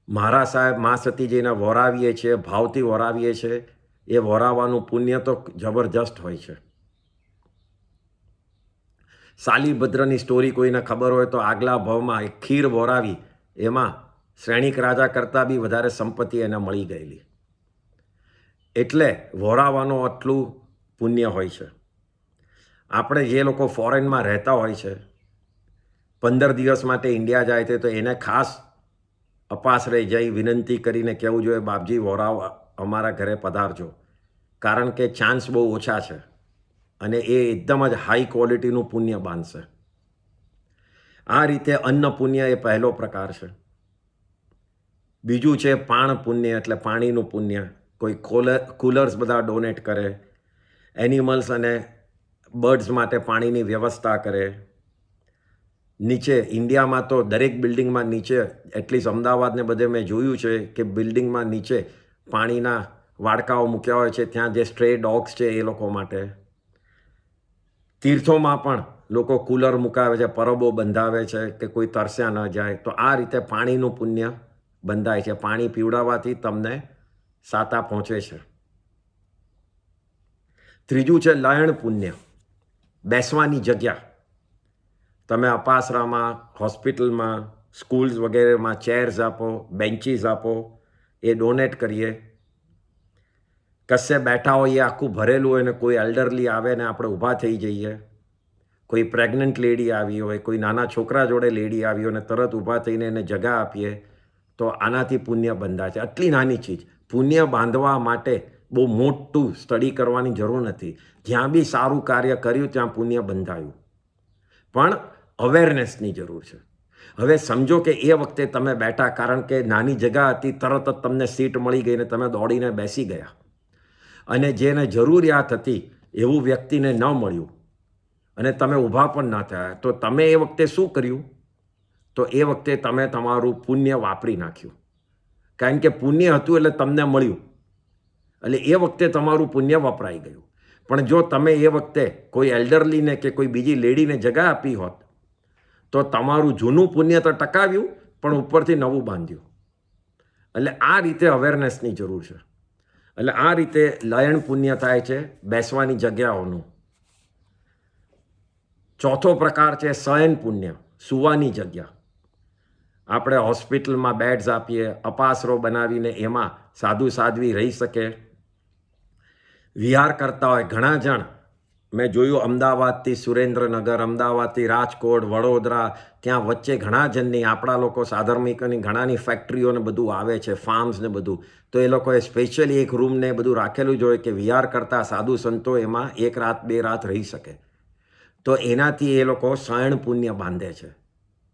Speaker 1: મહારાજ સાહેબ મા સતીજીને વોરાવીએ છીએ, ભાવથી વોરાવીએ છીએ, એ વોરાવાનું પુણ્ય તો જબરજસ્ત હોય છે. સાલીભદ્રની સ્ટોરી કોઈને ખબર હોય તો આગલા ભાવમાં એક ખીર વોરાવી, એમાં શ્રેણિક રાજા કરતાં બી વધારે સંપત્તિ એને મળી ગયેલી. એટલે વહોરાવાનું આટલું પુણ્ય હોય છે. આપણે જે લોકો ફોરેનમાં રહેતા હોય છે, 15 દિવસ માટે ઇન્ડિયા જાય છે, તો એને ખાસ અપાસરે જઈ વિનંતી કરીને કહેવું જોઈએ, બાપજી વહોરાવ અમારા ઘરે પધારજો, કારણ કે ચાન્સ બહુ ઓછા છે અને એ એકદમ જ હાઈ ક્વોલિટીનું પુણ્ય બાંધશે. આ રીતે અન્ન પુણ્ય એ પહેલો પ્રકાર છે. બીજું છે પાણ પુણ્ય, એટલે પાણીનું પુણ્ય. કોઈ કુલર્સ બધા ડોનેટ કરે, એનિમલ્સ અને બર્ડ્સ માટે પાણીની વ્યવસ્થા કરે. નીચે ઇન્ડિયામાં તો દરેક બિલ્ડિંગમાં નીચે, એટલીસ્ટ અમદાવાદને બધે મેં જોયું છે કે બિલ્ડિંગમાં નીચે પાણીના વાડકાઓ મૂક્યા હોય છે, ત્યાં જે સ્ટ્રે ડોગ્સ છે એ લોકો માટે. તીર્થોમાં પણ લોકો કુલર મુકાવે છે, પરબો બંધાવે છે કે કોઈ તરસ્યા ન જાય. તો આ રીતે પાણીનું પુણ્ય બંધાય છે. પાણી પીવડાવવાથી તમને સાતા પહોંચે છે. ત્રીજું છે લયણ પુણ્ય, બેસવાની જગ્યા. તમે અપાસરામાં, હોસ્પિટલમાં, સ્કૂલ્સ વગેરેમાં ચેર્સ આપો, બેન્ચીસ આપો, એ ડોનેટ કરીએ. કશે બેઠા હોઈએ આખું ભરેલું હોય ને કોઈ એલ્ડરલી આવે ને આપણે ઊભા થઈ જઈએ, કોઈ પ્રેગ્નન્ટ લેડી આવી હોય, કોઈ નાના છોકરા જોડે લેડી આવી હોય ને તરત ઊભા થઈને એને જગા આપીએ, તો આનાથી પુણ્ય બંધાય છે. આટલી નાની ચીજ. પુણ્ય બાંધવા માટે બહુ મોટું સ્ટડી કરવાની જરૂર નથી. જ્યાં બી સારું કાર્ય કર્યું ત્યાં પુણ્ય બંધાયું, પણ અવેરનેસની જરૂર છે. હવે સમજો કે એ વખતે તમે બેઠા, કારણ કે નાની જગ્યા હતી, તરત જ તમને સીટ મળી ગઈ ને તમે દોડીને બેસી ગયા, અને જેને જરૂરિયાત હતી એવું વ્યક્તિને ન મળ્યું અને તમે ઊભા પણ ન થયા, તો તમે એ વખતે શું કર્યું? તો એ વખતે તમે તમારું પુણ્ય વાપરી નાખ્યું. કારણ કે પુણ્ય હતું એટલે તમને મળ્યું, એટલે એ વખતે તમારું પુણ્ય વપરાઈ ગયું. પણ જો તમે એ વખતે કોઈ એલ્ડરલીને કે કોઈ બીજી લેડીને જગા આપી હોત, તો તમારું જૂનું પુણ્ય તો ટકાવ્યું, પણ ઉપરથી નવું બાંધ્યું. એટલે આ રીતે અવેરનેસની જરૂર છે. એટલે આ રીતે લયણ પુણ્ય થાય છે, બેસવાની જગ્યાઓનું. ચોથો પ્રકાર છે શયન પુણ્ય, સૂવાની જગ્યા. આપણે હોસ્પિટલમાં બેડ્સ આપીએ, અપાસરો બનાવીને એમાં સાધુ સાધ્વી રહી શકે. વિહાર કરતા હોય ઘણા જણ, મેં જોયું અમદાવાદથી સુરેન્દ્રનગર, અમદાવાદથી રાજકોટ, વડોદરા, ત્યાં વચ્ચે ઘણા જણની, આપણા લોકો સાધર્મિકની ઘણાની ફેક્ટરીઓને બધું આવે છે, ફાર્મ્સ ને બધું. તો એ લોકોએ સ્પેશિયલી એક રૂમને બધું રાખેલું જ હોય કે વિહાર કરતા સાધુ સંતો એમાં 1 રાત 2 રાત રહી શકે. તો એનાથી એ લોકો શયન પુણ્ય બાંધે છે,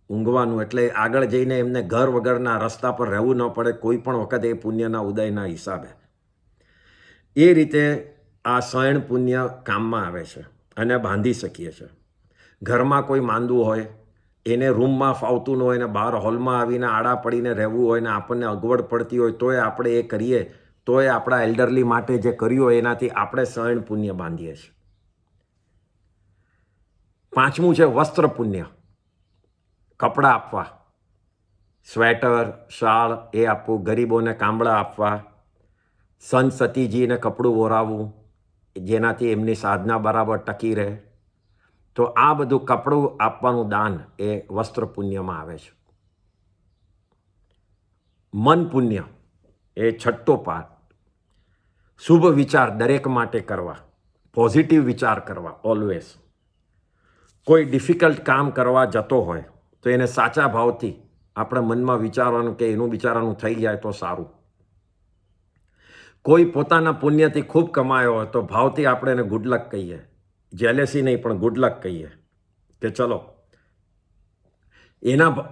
Speaker 1: ઊંઘવાનું. એટલે આગળ જઈને એમને ઘર વગરના રસ્તા પર રહેવું ન પડે કોઈ પણ વખત, એ પુણ્યના ઉદયના હિસાબે. એ રીતે આ શયન પુણ્ય કામમાં આવે છે અને બાંધી શકીએ છીએ. ઘરમાં કોઈ માંદું હોય, એને રૂમમાં ફાવતું ન હોય ને બહાર હોલમાં આવીને આડા પડીને રહેવું હોય ને આપણને અગવડ પડતી હોય, તોય આપણે એ કરીએ, તોય આપણા એલ્ડરલી માટે જે કર્યું હોય એનાથી આપણે શયન પુણ્ય બાંધીએ છીએ. પાંચમું છે વસ્ત્ર પુણ્ય, કપડાં આપવા, સ્વેટર, શાળ એ આપવું, ગરીબોને કાંબળા આપવા, સંત સતીજીને કપડું વોરાવવું, જેનાથી એમની સાધના બરાબર ટકી રહે. તો આ બધું કપડું આપવાનું દાન એ વસ્ત્ર પુણ્યમાં આવે છે. મન પુણ્ય એ છઠ્ઠો પાઠ. શુભ વિચાર દરેક માટે કરવા, પોઝિટિવ વિચાર કરવા ઓલવેઝ. કોઈ ડિફિકલ્ટ કામ કરવા જતો હોય તો એને સાચા ભાવથી આપણે મનમાં વિચારવાનું કે એનું વિચારવાનું થઈ જાય તો સારું. કોઈ પોતાના પુણ્યથી ખૂબ કમાયો હોય તો ભાવથી આપણે એને ગુડ લક કહીએ, જેલેસી નહીં પણ ગુડ લક કહીએ કે ચલો એના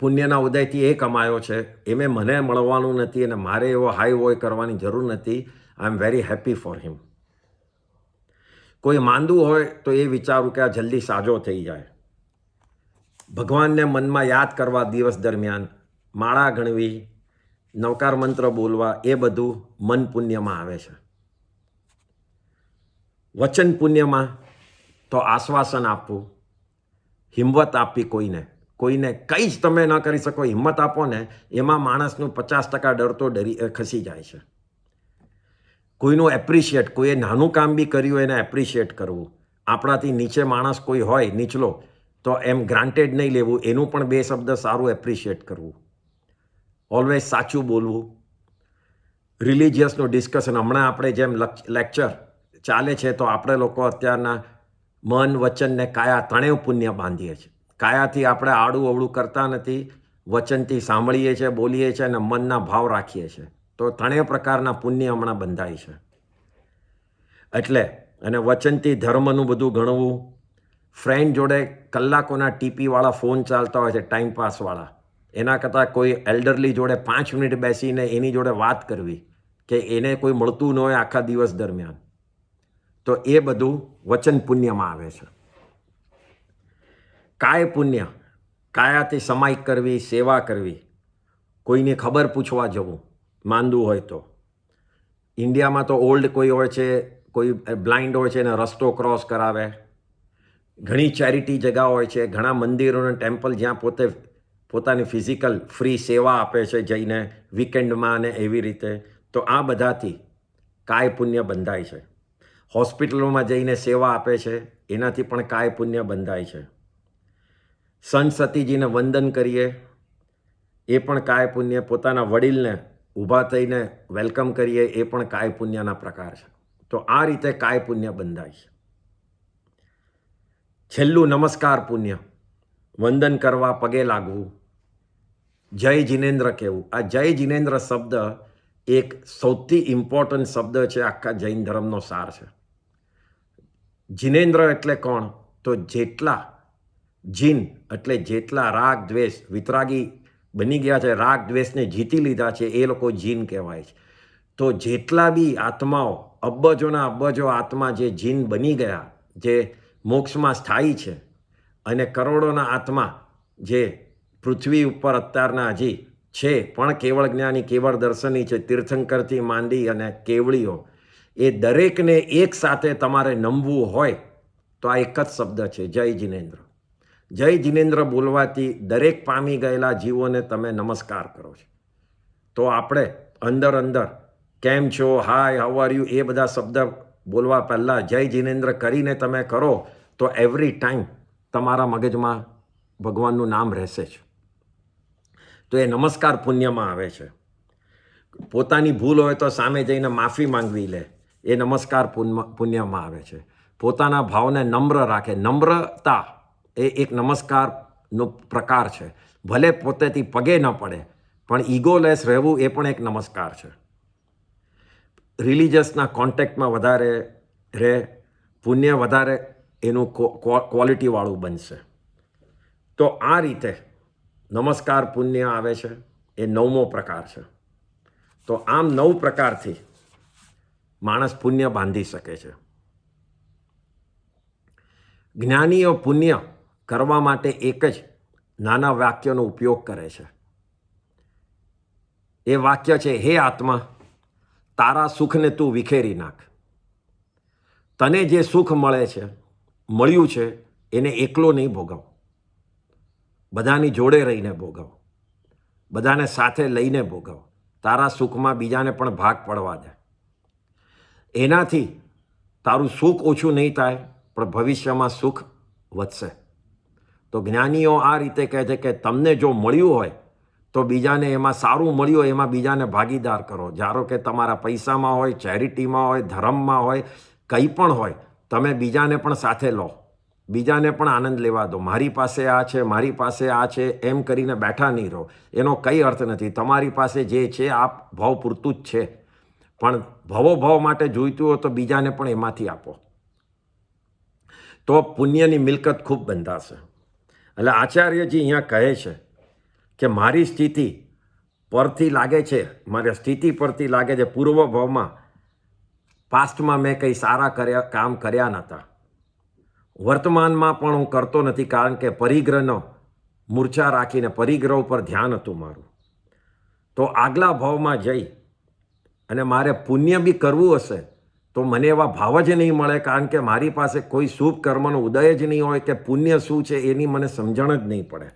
Speaker 1: પુણ્યના ઉદયથી એ કમાયો છે, એમે મને મળવાનું નથી અને મારે એવો હાઈ વોય કરવાની જરૂર નથી. I am very happy for him. કોઈ માંદું હોય તો એ વિચારું કે આ જલ્દી સાજો થઈ જાય. ભગવાનને મનમાં યાદ કરવા દિવસ દરમિયાન, માળા ગણવી, નવકાર મંત્ર બોલવા, એ બધું મન પુણ્યમાં આવે છે. વચન પુણ્યમાં તો આશ્વાસન આપવું, હિંમત આપવી. કોઈને કંઈ જ તમે ન કરી શકો, હિંમત આપો ને, એમાં માણસનું 50% ડર તો ખસી જાય છે. કોઈનું એપ્રિશિએટ, કોઈએ નાનું કામ બી કર્યું એને એપ્રિશિએટ કરવું. આપણાથી નીચે માણસ કોઈ હોય નીચલો, તો એમ ગ્રાન્ટેડ નહીં લેવું, એનું પણ 2 શબ્દ સારું એપ્રિશિએટ કરવું. ઓલવેઝ સાચું બોલવું. રિલિજિયસનું ડિસ્કશન હમણાં આપણે જેમ લેક્ચર ચાલે છે તો આપણે લોકો અત્યારના મન વચન ને કાયા ત્રણેય પુણ્ય બાંધીએ છીએ. કાયાથી આપણે આડું અવળું કરતા નથી, વચનથી સાંભળીએ છીએ, બોલીએ છીએ અને મનના ભાવ રાખીએ છીએ. તો ત્રણેય પ્રકારના પુણ્ય હમણાં બંધાય છે. એટલે અને વચનથી ધર્મનું બધું ગણવું, ફ્રેન્ડ જોડે કલાકોના ટીપીવાળા ફોન ચાલતા હોય છે, ટાઈમપાસવાળા, એના કરતાં કોઈ એલ્ડરલી જોડે 5 મિનિટ બેસીને એની જોડે વાત કરવી કે એને કોઈ મળતું ન હોય આખા દિવસ દરમિયાન, તો એ બધું વચન પુણ્યમાં આવે છે. કાય પુણ્ય, કાયાથી સમાઈ કરવી, સેવા કરવી, કોઈની ખબર પૂછવા જવું માંદું હોય તો. ઇન્ડિયામાં તો ઓલ્ડ કોઈ હોય છે, કોઈ બ્લાઇન્ડ હોય છે એને રસ્તો ક્રોસ કરાવે. ઘણી ચેરિટી જગ્યા હોય છે, ઘણા મંદિરો અને ટેમ્પલ જ્યાં પોતાની ફિઝિકલ ફ્રી સેવા આપે છે જઈને વીકેન્ડમાં અને એવી રીતે. તો આ બધાથી કાય પુણ્ય બંધાય છે. હોસ્પિટલોમાં જઈને સેવા આપે છે, એનાથી પણ કાય પુણ્ય બંધાય છે. સંત સતીજીને વંદન કરીએ એ પણ કાય પુણ્ય. પોતાના વડીલને ઊભા થઈને વેલકમ કરીએ એ પણ કાય પુણ્યના પ્રકાર છે. તો આ રીતે કાય પુણ્ય બંધાય છે. છેલ્લું નમસ્કાર પુણ્ય, વંદન કરવા, પગે લાગવું, જય જિનેન્દ્ર કહેવું. આ જય જિનેન્દ્ર શબ્દ એક સૌથી ઇમ્પોર્ટન્ટ શબ્દ છે, આખા જૈન ધર્મનો સાર છે. જિનેન્દ્ર એટલે કોણ? તો જેટલા જીન એટલે જેટલા રાગ દ્વેષ, વિતરાગી બની ગયા છે, રાગ દ્વેષને જીતી લીધા છે, એ લોકો જીન કહેવાય છે. તો જેટલા બી આત્માઓ, અબજોના અબજો આત્મા જે જીન બની ગયા, જે મોક્ષમાં સ્થાયી છે, અને કરોડોના આત્મા જે પૃથ્વી ઉપર અત્યારના હજી છે પણ કેવળ જ્ઞાની, કેવળ દર્શની છે, તીર્થંકરથી માંડી અને કેવળીઓ, એ દરેકને એક સાથે તમારે નમવું હોય તો આ એક જ શબ્દ છે, જય જિનેન્દ્ર. જય જિનેન્દ્ર બોલવાથી દરેક પામી ગયેલા જીવોને તમે નમસ્કાર કરો છો. તો આપણે અંદર અંદર કેમ છો, હાય, હાઉ આર યુ, એ બધા શબ્દ બોલવા પહેલાં જય જિનેન્દ્ર કરીને તમે કરો તો એવરી ટાઈમ તમારા મગજમાં ભગવાનનું નામ રહેશે જ. તો એ નમસ્કાર પુણ્યમાં આવે છે. પોતાની ભૂલ હોય તો સામે જઈને માફી માંગવી લે, એ નમસ્કાર પુણ્યમાં આવે છે. પોતાના ભાવને નમ્ર રાખે. નમ્રતા એ એક નમસ્કારનો પ્રકાર છે. ભલે પોતેથી પગે ન પડે પણ ઈગોલેસ રહેવું એ પણ એક નમસ્કાર છે. રિલિજિયસના કોન્ટેક્ટમાં વધારે રહે, પુણ્ય વધારે એનું ક્વોલિટીવાળું બનશે. તો આ રીતે નમસ્કાર પુણ્ય આવે છે, એ 9મો પ્રકાર છે. તો આમ 9 પ્રકારથી માણસ પુણ્ય બાંધી શકે છે. જ્ઞાનીઓ પુણ્ય કરવા માટે એક જ નાના વાક્યનો ઉપયોગ કરે છે. એ વાક્ય છે, હે આત્મા, તારા સુખને તું વિખેરી નાખ. તને જે સુખ મળ્યું છે એને એકલો નહીં ભોગવ, બધાની જોડે રહીને ભોગવ, બધાને સાથે લઈને ભોગવ. તારા સુખમાં બીજાને પણ ભાગ પડવા દે. એનાથી તારું સુખ ઓછું નહીં થાય પણ ભવિષ્યમાં સુખ વધશે. તો જ્ઞાનીઓ આ રીતે કહે છે કે તમને જો મળ્યું હોય તો બીજાને, એમાં સારું મળ્યું હોય એમાં બીજાને ભાગીદાર કરો. ધારો કે તમારા પૈસામાં હોય, ચેરિટીમાં હોય, ધર્મમાં હોય, કંઈ પણ હોય, તમે બીજાને પણ સાથે લો, બીજાને પણ આનંદ લેવા દો. મારી પાસે આ છે, મારી પાસે આ છે એમ કરીને બેઠા નહીં રહો. એનો કંઈ અર્થ નથી. તમારી પાસે જે છે આ ભાવ પૂરતું જ છે, પણ ભાવ માટે જોઈતું હોય તો બીજાને પણ એમાંથી આપો. તો પુણ્યની મિલકત ખૂબ બંધાશે. એટલે આચાર્યજી અહીંયા કહે છે કે મારી સ્થિતિ પરથી લાગે છે, મારી સ્થિતિ પરથી લાગે છે પૂર્વ ભાવમાં, પાસ્ટમાં મેં કંઈ સારા કામ કર્યા નહોતા, વર્તમાનમાં પણ હું કરતો નથી, કારણ કે પરિગ્રહનો મૂર્છા રાખીને પરિગ્રહ ઉપર ધ્યાન હતું મારું. તો આગલા ભાવમાં જઈ અને મારે પુણ્ય બી કરવું હશે તો મને એવા ભાવ જ નહીં મળે, કારણ કે મારી પાસે કોઈ શુભ કર્મનો ઉદય જ નહીં હોય કે પુણ્ય શું છે એની મને સમજણ જ નહીં પડે.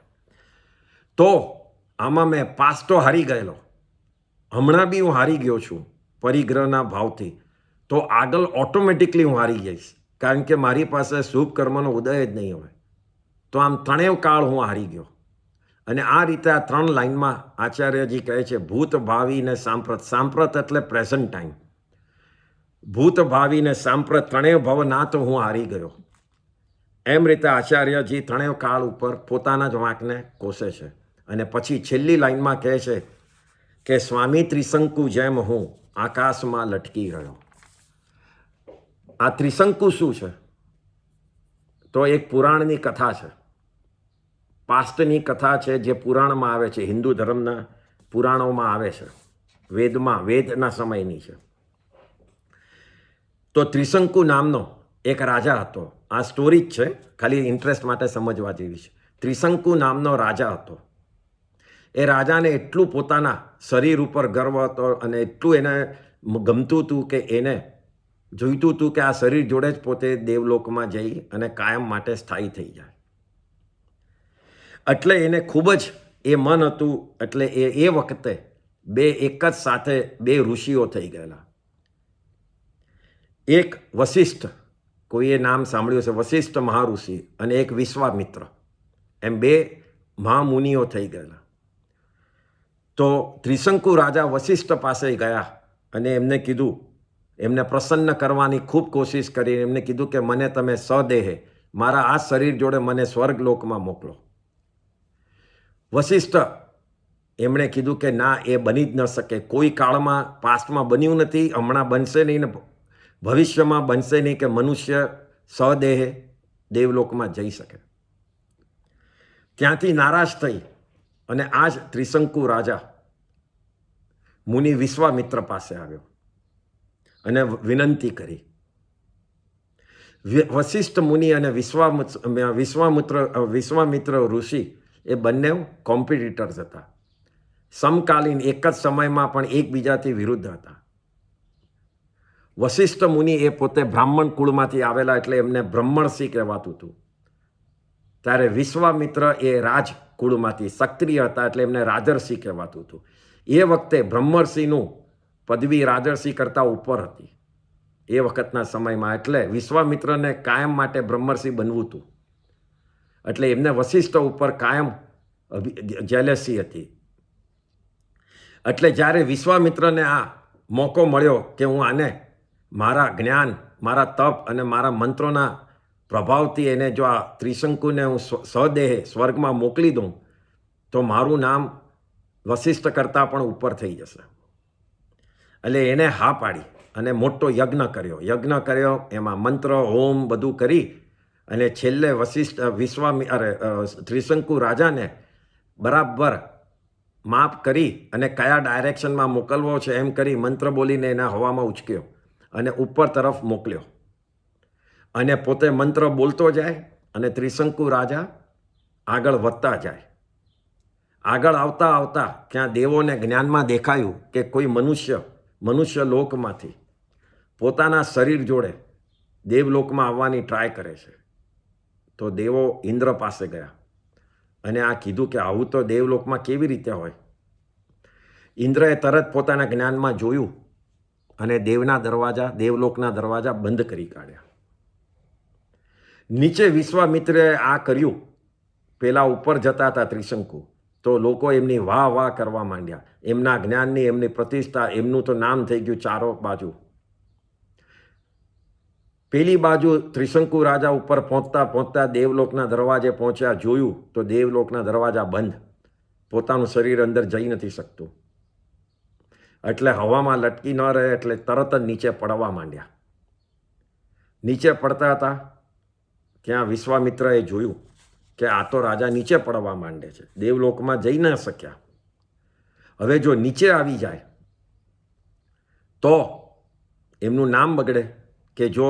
Speaker 1: તો આમાં મેં પાસ્ટ તો હારી ગયેલો, હમણાં બી હું હારી ગયો છું પરિગ્રહના ભાવથી. તો આગળ ઓટોમેટિકલી હું હારી જઈશ, કારણ કે મારી પાસે શુભ કર્મનો ઉદય જ નહીં હોય. તો આમ ત્રણેય કાળ હું હારી ગયો. અને આ રીતે આ 3 લાઈનમાં આચાર્યજી કહે છે ભૂત ભાવિ ને સાંપ્રત. સાંપ્રત એટલે પ્રેઝન્ટ ટાઈમ. ભૂત ભાવિ ને સાંપ્રત ત્રણેય ભવ ના તો હું હારી ગયો. એમ રીતે આચાર્યજી ત્રણેય કાળ ઉપર પોતાના જ વાંકને કોસે છે. અને પછી છેલ્લી લાઈનમાં કહે છે કે સ્વામી ત્રિશંકુ જેમ હું આકાશમાં લટકી રહ્યો. આ ત્રિશંકુ શું છે? તો એક પુરાણની કથા છે, પાસ્ટની કથા છે, જે પુરાણમાં આવે છે, હિન્દુ ધર્મના પુરાણોમાં આવે છે, વેદના સમયની છે. તો ત્રિશંકુ નામનો એક રાજા હતો. આ સ્ટોરી જ છે, ખાલી ઇન્ટરેસ્ટ માટે સમજવા જેવી છે. ત્રિશંકુ નામનો રાજા હતો. એ રાજાને એટલું પોતાના શરીર ઉપર ગર્વ હતો અને એટલું એને ગમતું હતું કે એને જોઈતું હતું કે આ શરીર જોડે જ પોતે દેવલોકમાં જઈ અને કાયમ માટે સ્થાયી થઈ જાય. એટલે એને ખૂબ જ એ મન હતું. એટલે એ વખતે એક જ સાથે 2 ઋષિઓ થઈ ગયેલા. એક વશિષ્ઠ, કોઈએ નામ સાંભળ્યું છે, વશિષ્ઠ મહાઋષિ, અને એક વિશ્વામિત્ર. એમ 2 મહામુનિઓ થઈ ગયેલા. તો ત્રિશંકુ રાજા વશિષ્ઠ પાસે ગયા અને એમને કીધું, એમને પ્રસન્ન કરવાની ખૂબ કોશિશ કરી. એમને કીધું કે મને તમે સદેહે મારા આ શરીર જોડે મને સ્વર્ગલોકમાં મોકલો. વશિષ્ઠ એમણે કીધું કે ના, એ બની જ ન શકે. કોઈ કાળમાં પાસ્ટમાં બન્યું નથી, હમણાં બનશે નહીં ને ભવિષ્યમાં બનશે નહીં કે મનુષ્ય સદેહે દેવલોકમાં જઈ શકે. ત્યાંથી નારાજ થઈ અને આ જ ત્રિશંકુ રાજા મુનિ વિશ્વામિત્ર પાસે આવ્યો અને વિનંતી કરી. વશિષ્ઠ મુનિ અને વિશ્વામિત્ર ઋષિ એ બંને કોમ્પિટિટર્સ હતા. સમકાલીન એક જ સમયમાં પણ એકબીજાથી વિરુદ્ધ હતા. વશિષ્ઠ મુનિ એ પોતે બ્રાહ્મણ કુળમાંથી આવેલા, એટલે એમને બ્રહ્મર્ષિ કહેવાતું હતું. ત્યારે વિશ્વામિત્ર એ રાજ કુળમાંથી ક્ષત્રિય હતા, એટલે એમને રાજર્ષિ કહેવાતું હતું. એ વખતે બ્રહ્મર્ષિનું પદવી રાજર્ષિ કરતાં ઉપર હતી એ વખતના સમયમાં. એટલે વિશ્વામિત્રને કાયમ માટે બ્રહ્મર્ષિ બનવું હતું. એટલે એમને વશિષ્ઠ ઉપર કાયમ જેલેસી હતી. એટલે જ્યારે વિશ્વામિત્રને આ મોકો મળ્યો કે હું આને મારા જ્ઞાન, મારા તપ અને મારા મંત્રોના પ્રભાવથી એને જો આ ત્રિશંકુને હું સદેહે સ્વર્ગમાં મોકલી દઉં તો મારું નામ વશિષ્ઠ કરતાં પણ ઉપર થઈ જશે. એટલે એને હા પાડી અને મોટો યજ્ઞ કર્યો. એમાં મંત્ર, હોમ બધું કરી અને છેલ્લે ત્રિશંકુ રાજાને બરાબર માપ કરી અને કયા ડાયરેક્શનમાં મોકલવો છે એમ કરી મંત્ર બોલીને એને હવામાં ઉચક્યો અને ઉપર તરફ મોકલ્યો. અને પોતે મંત્ર બોલતો જાય અને ત્રિશંકુ રાજા આગળ વધતા જાય. આગળ આવતા આવતા ત્યાં દેવોને જ્ઞાનમાં દેખાયું કે કોઈ મનુષ્ય લોકમાંથી પોતાના શરીર જોડે દેવલોકમાં આવવાની ટ્રાય કરે છે. તો દેવો ઇન્દ્ર પાસે ગયા અને આ કીધું કે આવું તો દેવલોકમાં કેવી રીતે હોય. ઇન્દ્રએ તરત પોતાના જ્ઞાનમાં જોયું અને દેવલોકના દરવાજા બંધ કરી કાઢ્યા. નીચે વિશ્વામિત્રે આ કર્યું. પેલા ઉપર જતા હતા ત્રિશંકુ, તો લોકો એમની વાહ કરવા માંડ્યા. એમના જ્ઞાનની, એમની પ્રતિષ્ઠા, એમનું તો નામ થઈ ગયું ચારો બાજુ. પેલી બાજુ ત્રિશંકુ રાજા ઉપર પહોંચતા દેવલોકના દરવાજે પહોંચ્યા. જોયું તો દેવલોકના દરવાજા બંધ. પોતાનું શરીર અંદર જઈ નથી શકતું. એટલે હવામાં લટકી ન રહે એટલે તરત જ નીચે પડવા માંડ્યા. નીચે પડતા હતા ત્યાં વિશ્વામિત્રએ જોયું કે આ તો રાજા નીચે પડવા માંડે છે, દેવલોકમાં જઈ ન શક્યા. હવે જો નીચે આવી જાય તો એમનું નામ બગડે, કે જો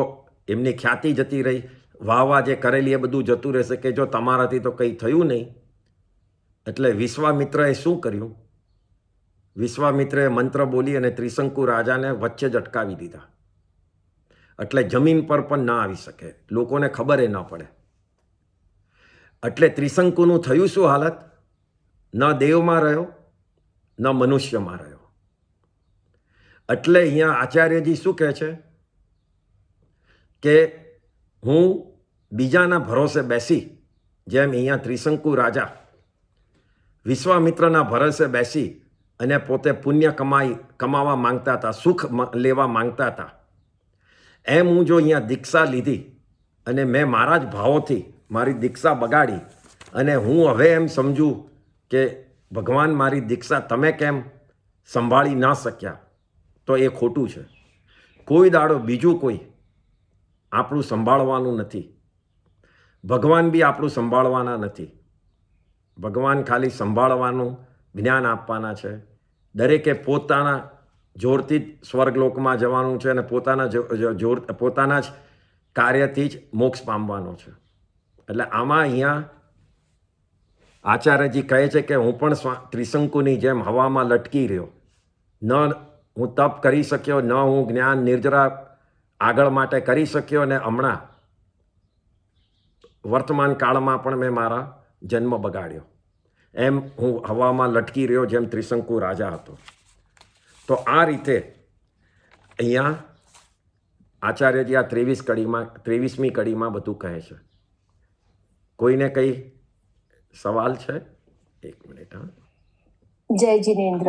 Speaker 1: એમની ખ્યાતિ જતી રહી, વાહ જે કરેલી એ બધું જતું રહેશે, કે જો તમારાથી તો કંઈ થયું નહીં. એટલે વિશ્વામિત્રએ શું કર્યું? વિશ્વામિત્રએ મંત્ર બોલી અને ત્રિશંકુ રાજાને વચ્ચે જ અટકાવી દીધા. એટલે જમીન પર પણ ના આવી શકે, લોકોને ખબર ન પડે. એટલે ત્રિશંકુનું થયું શું હાલત? ન દેવમાં રહ્યો, ન મનુષ્યમાં રહ્યો. એટલે અહીંયા આચાર્યજી શું કહે છે કે હું બીજાના ભરોસે બેસી, જેમ અહીંયા ત્રિશંકુ રાજા વિશ્વામિત્રના ભરોસે બેસી અને પોતે પુણ્ય કમાવા માંગતા હતા, સુખ લેવા માંગતા હતા. એમ હું જો અહીંયા દીક્ષા લીધી અને મેં મારા જ ભાવોથી મારી દીક્ષા બગાડી અને હું હવે એમ સમજું કે ભગવાન મારી દીક્ષા તમે કેમ સંભાળી ના શક્યા, તો એ ખોટું છે. કોઈ દાડો બીજું કોઈ આપણું સંભાળવાનું નથી. ભગવાન બી આપણું સંભાળવાના નથી. ભગવાન ખાલી સંભાળવાનું જ્ઞાન આપવાના છે. દરેકે પોતાના જોરથી જ સ્વર્ગલોકમાં જવાનું છે અને પોતાના જ કાર્યથી જ મોક્ષ પામવાનો છે. એટલે આમાં અહીંયા આચાર્યજી કહે છે કે હું પણ ત્રિશંકુની જેમ હવામાં લટકી રહ્યો, ન હું તપ કરી શક્યો, ન હું જ્ઞાન નિર્જરા આગળ માટે કરી શક્યો, અને હમણાં વર્તમાન કાળમાં પણ મેં મારા જન્મ બગાડ્યો. એમ હું હવામાં લટકી રહ્યો જેમ ત્રિશંકુ રાજા હતો. તો આ રીતે અહીંયા આચાર્યજી આ 23મી કડીમાં બધું કહે છે. કોઈને કંઈ સવાલ છે? 1 મિનિટ.
Speaker 2: જય જિનેન્દ્ર.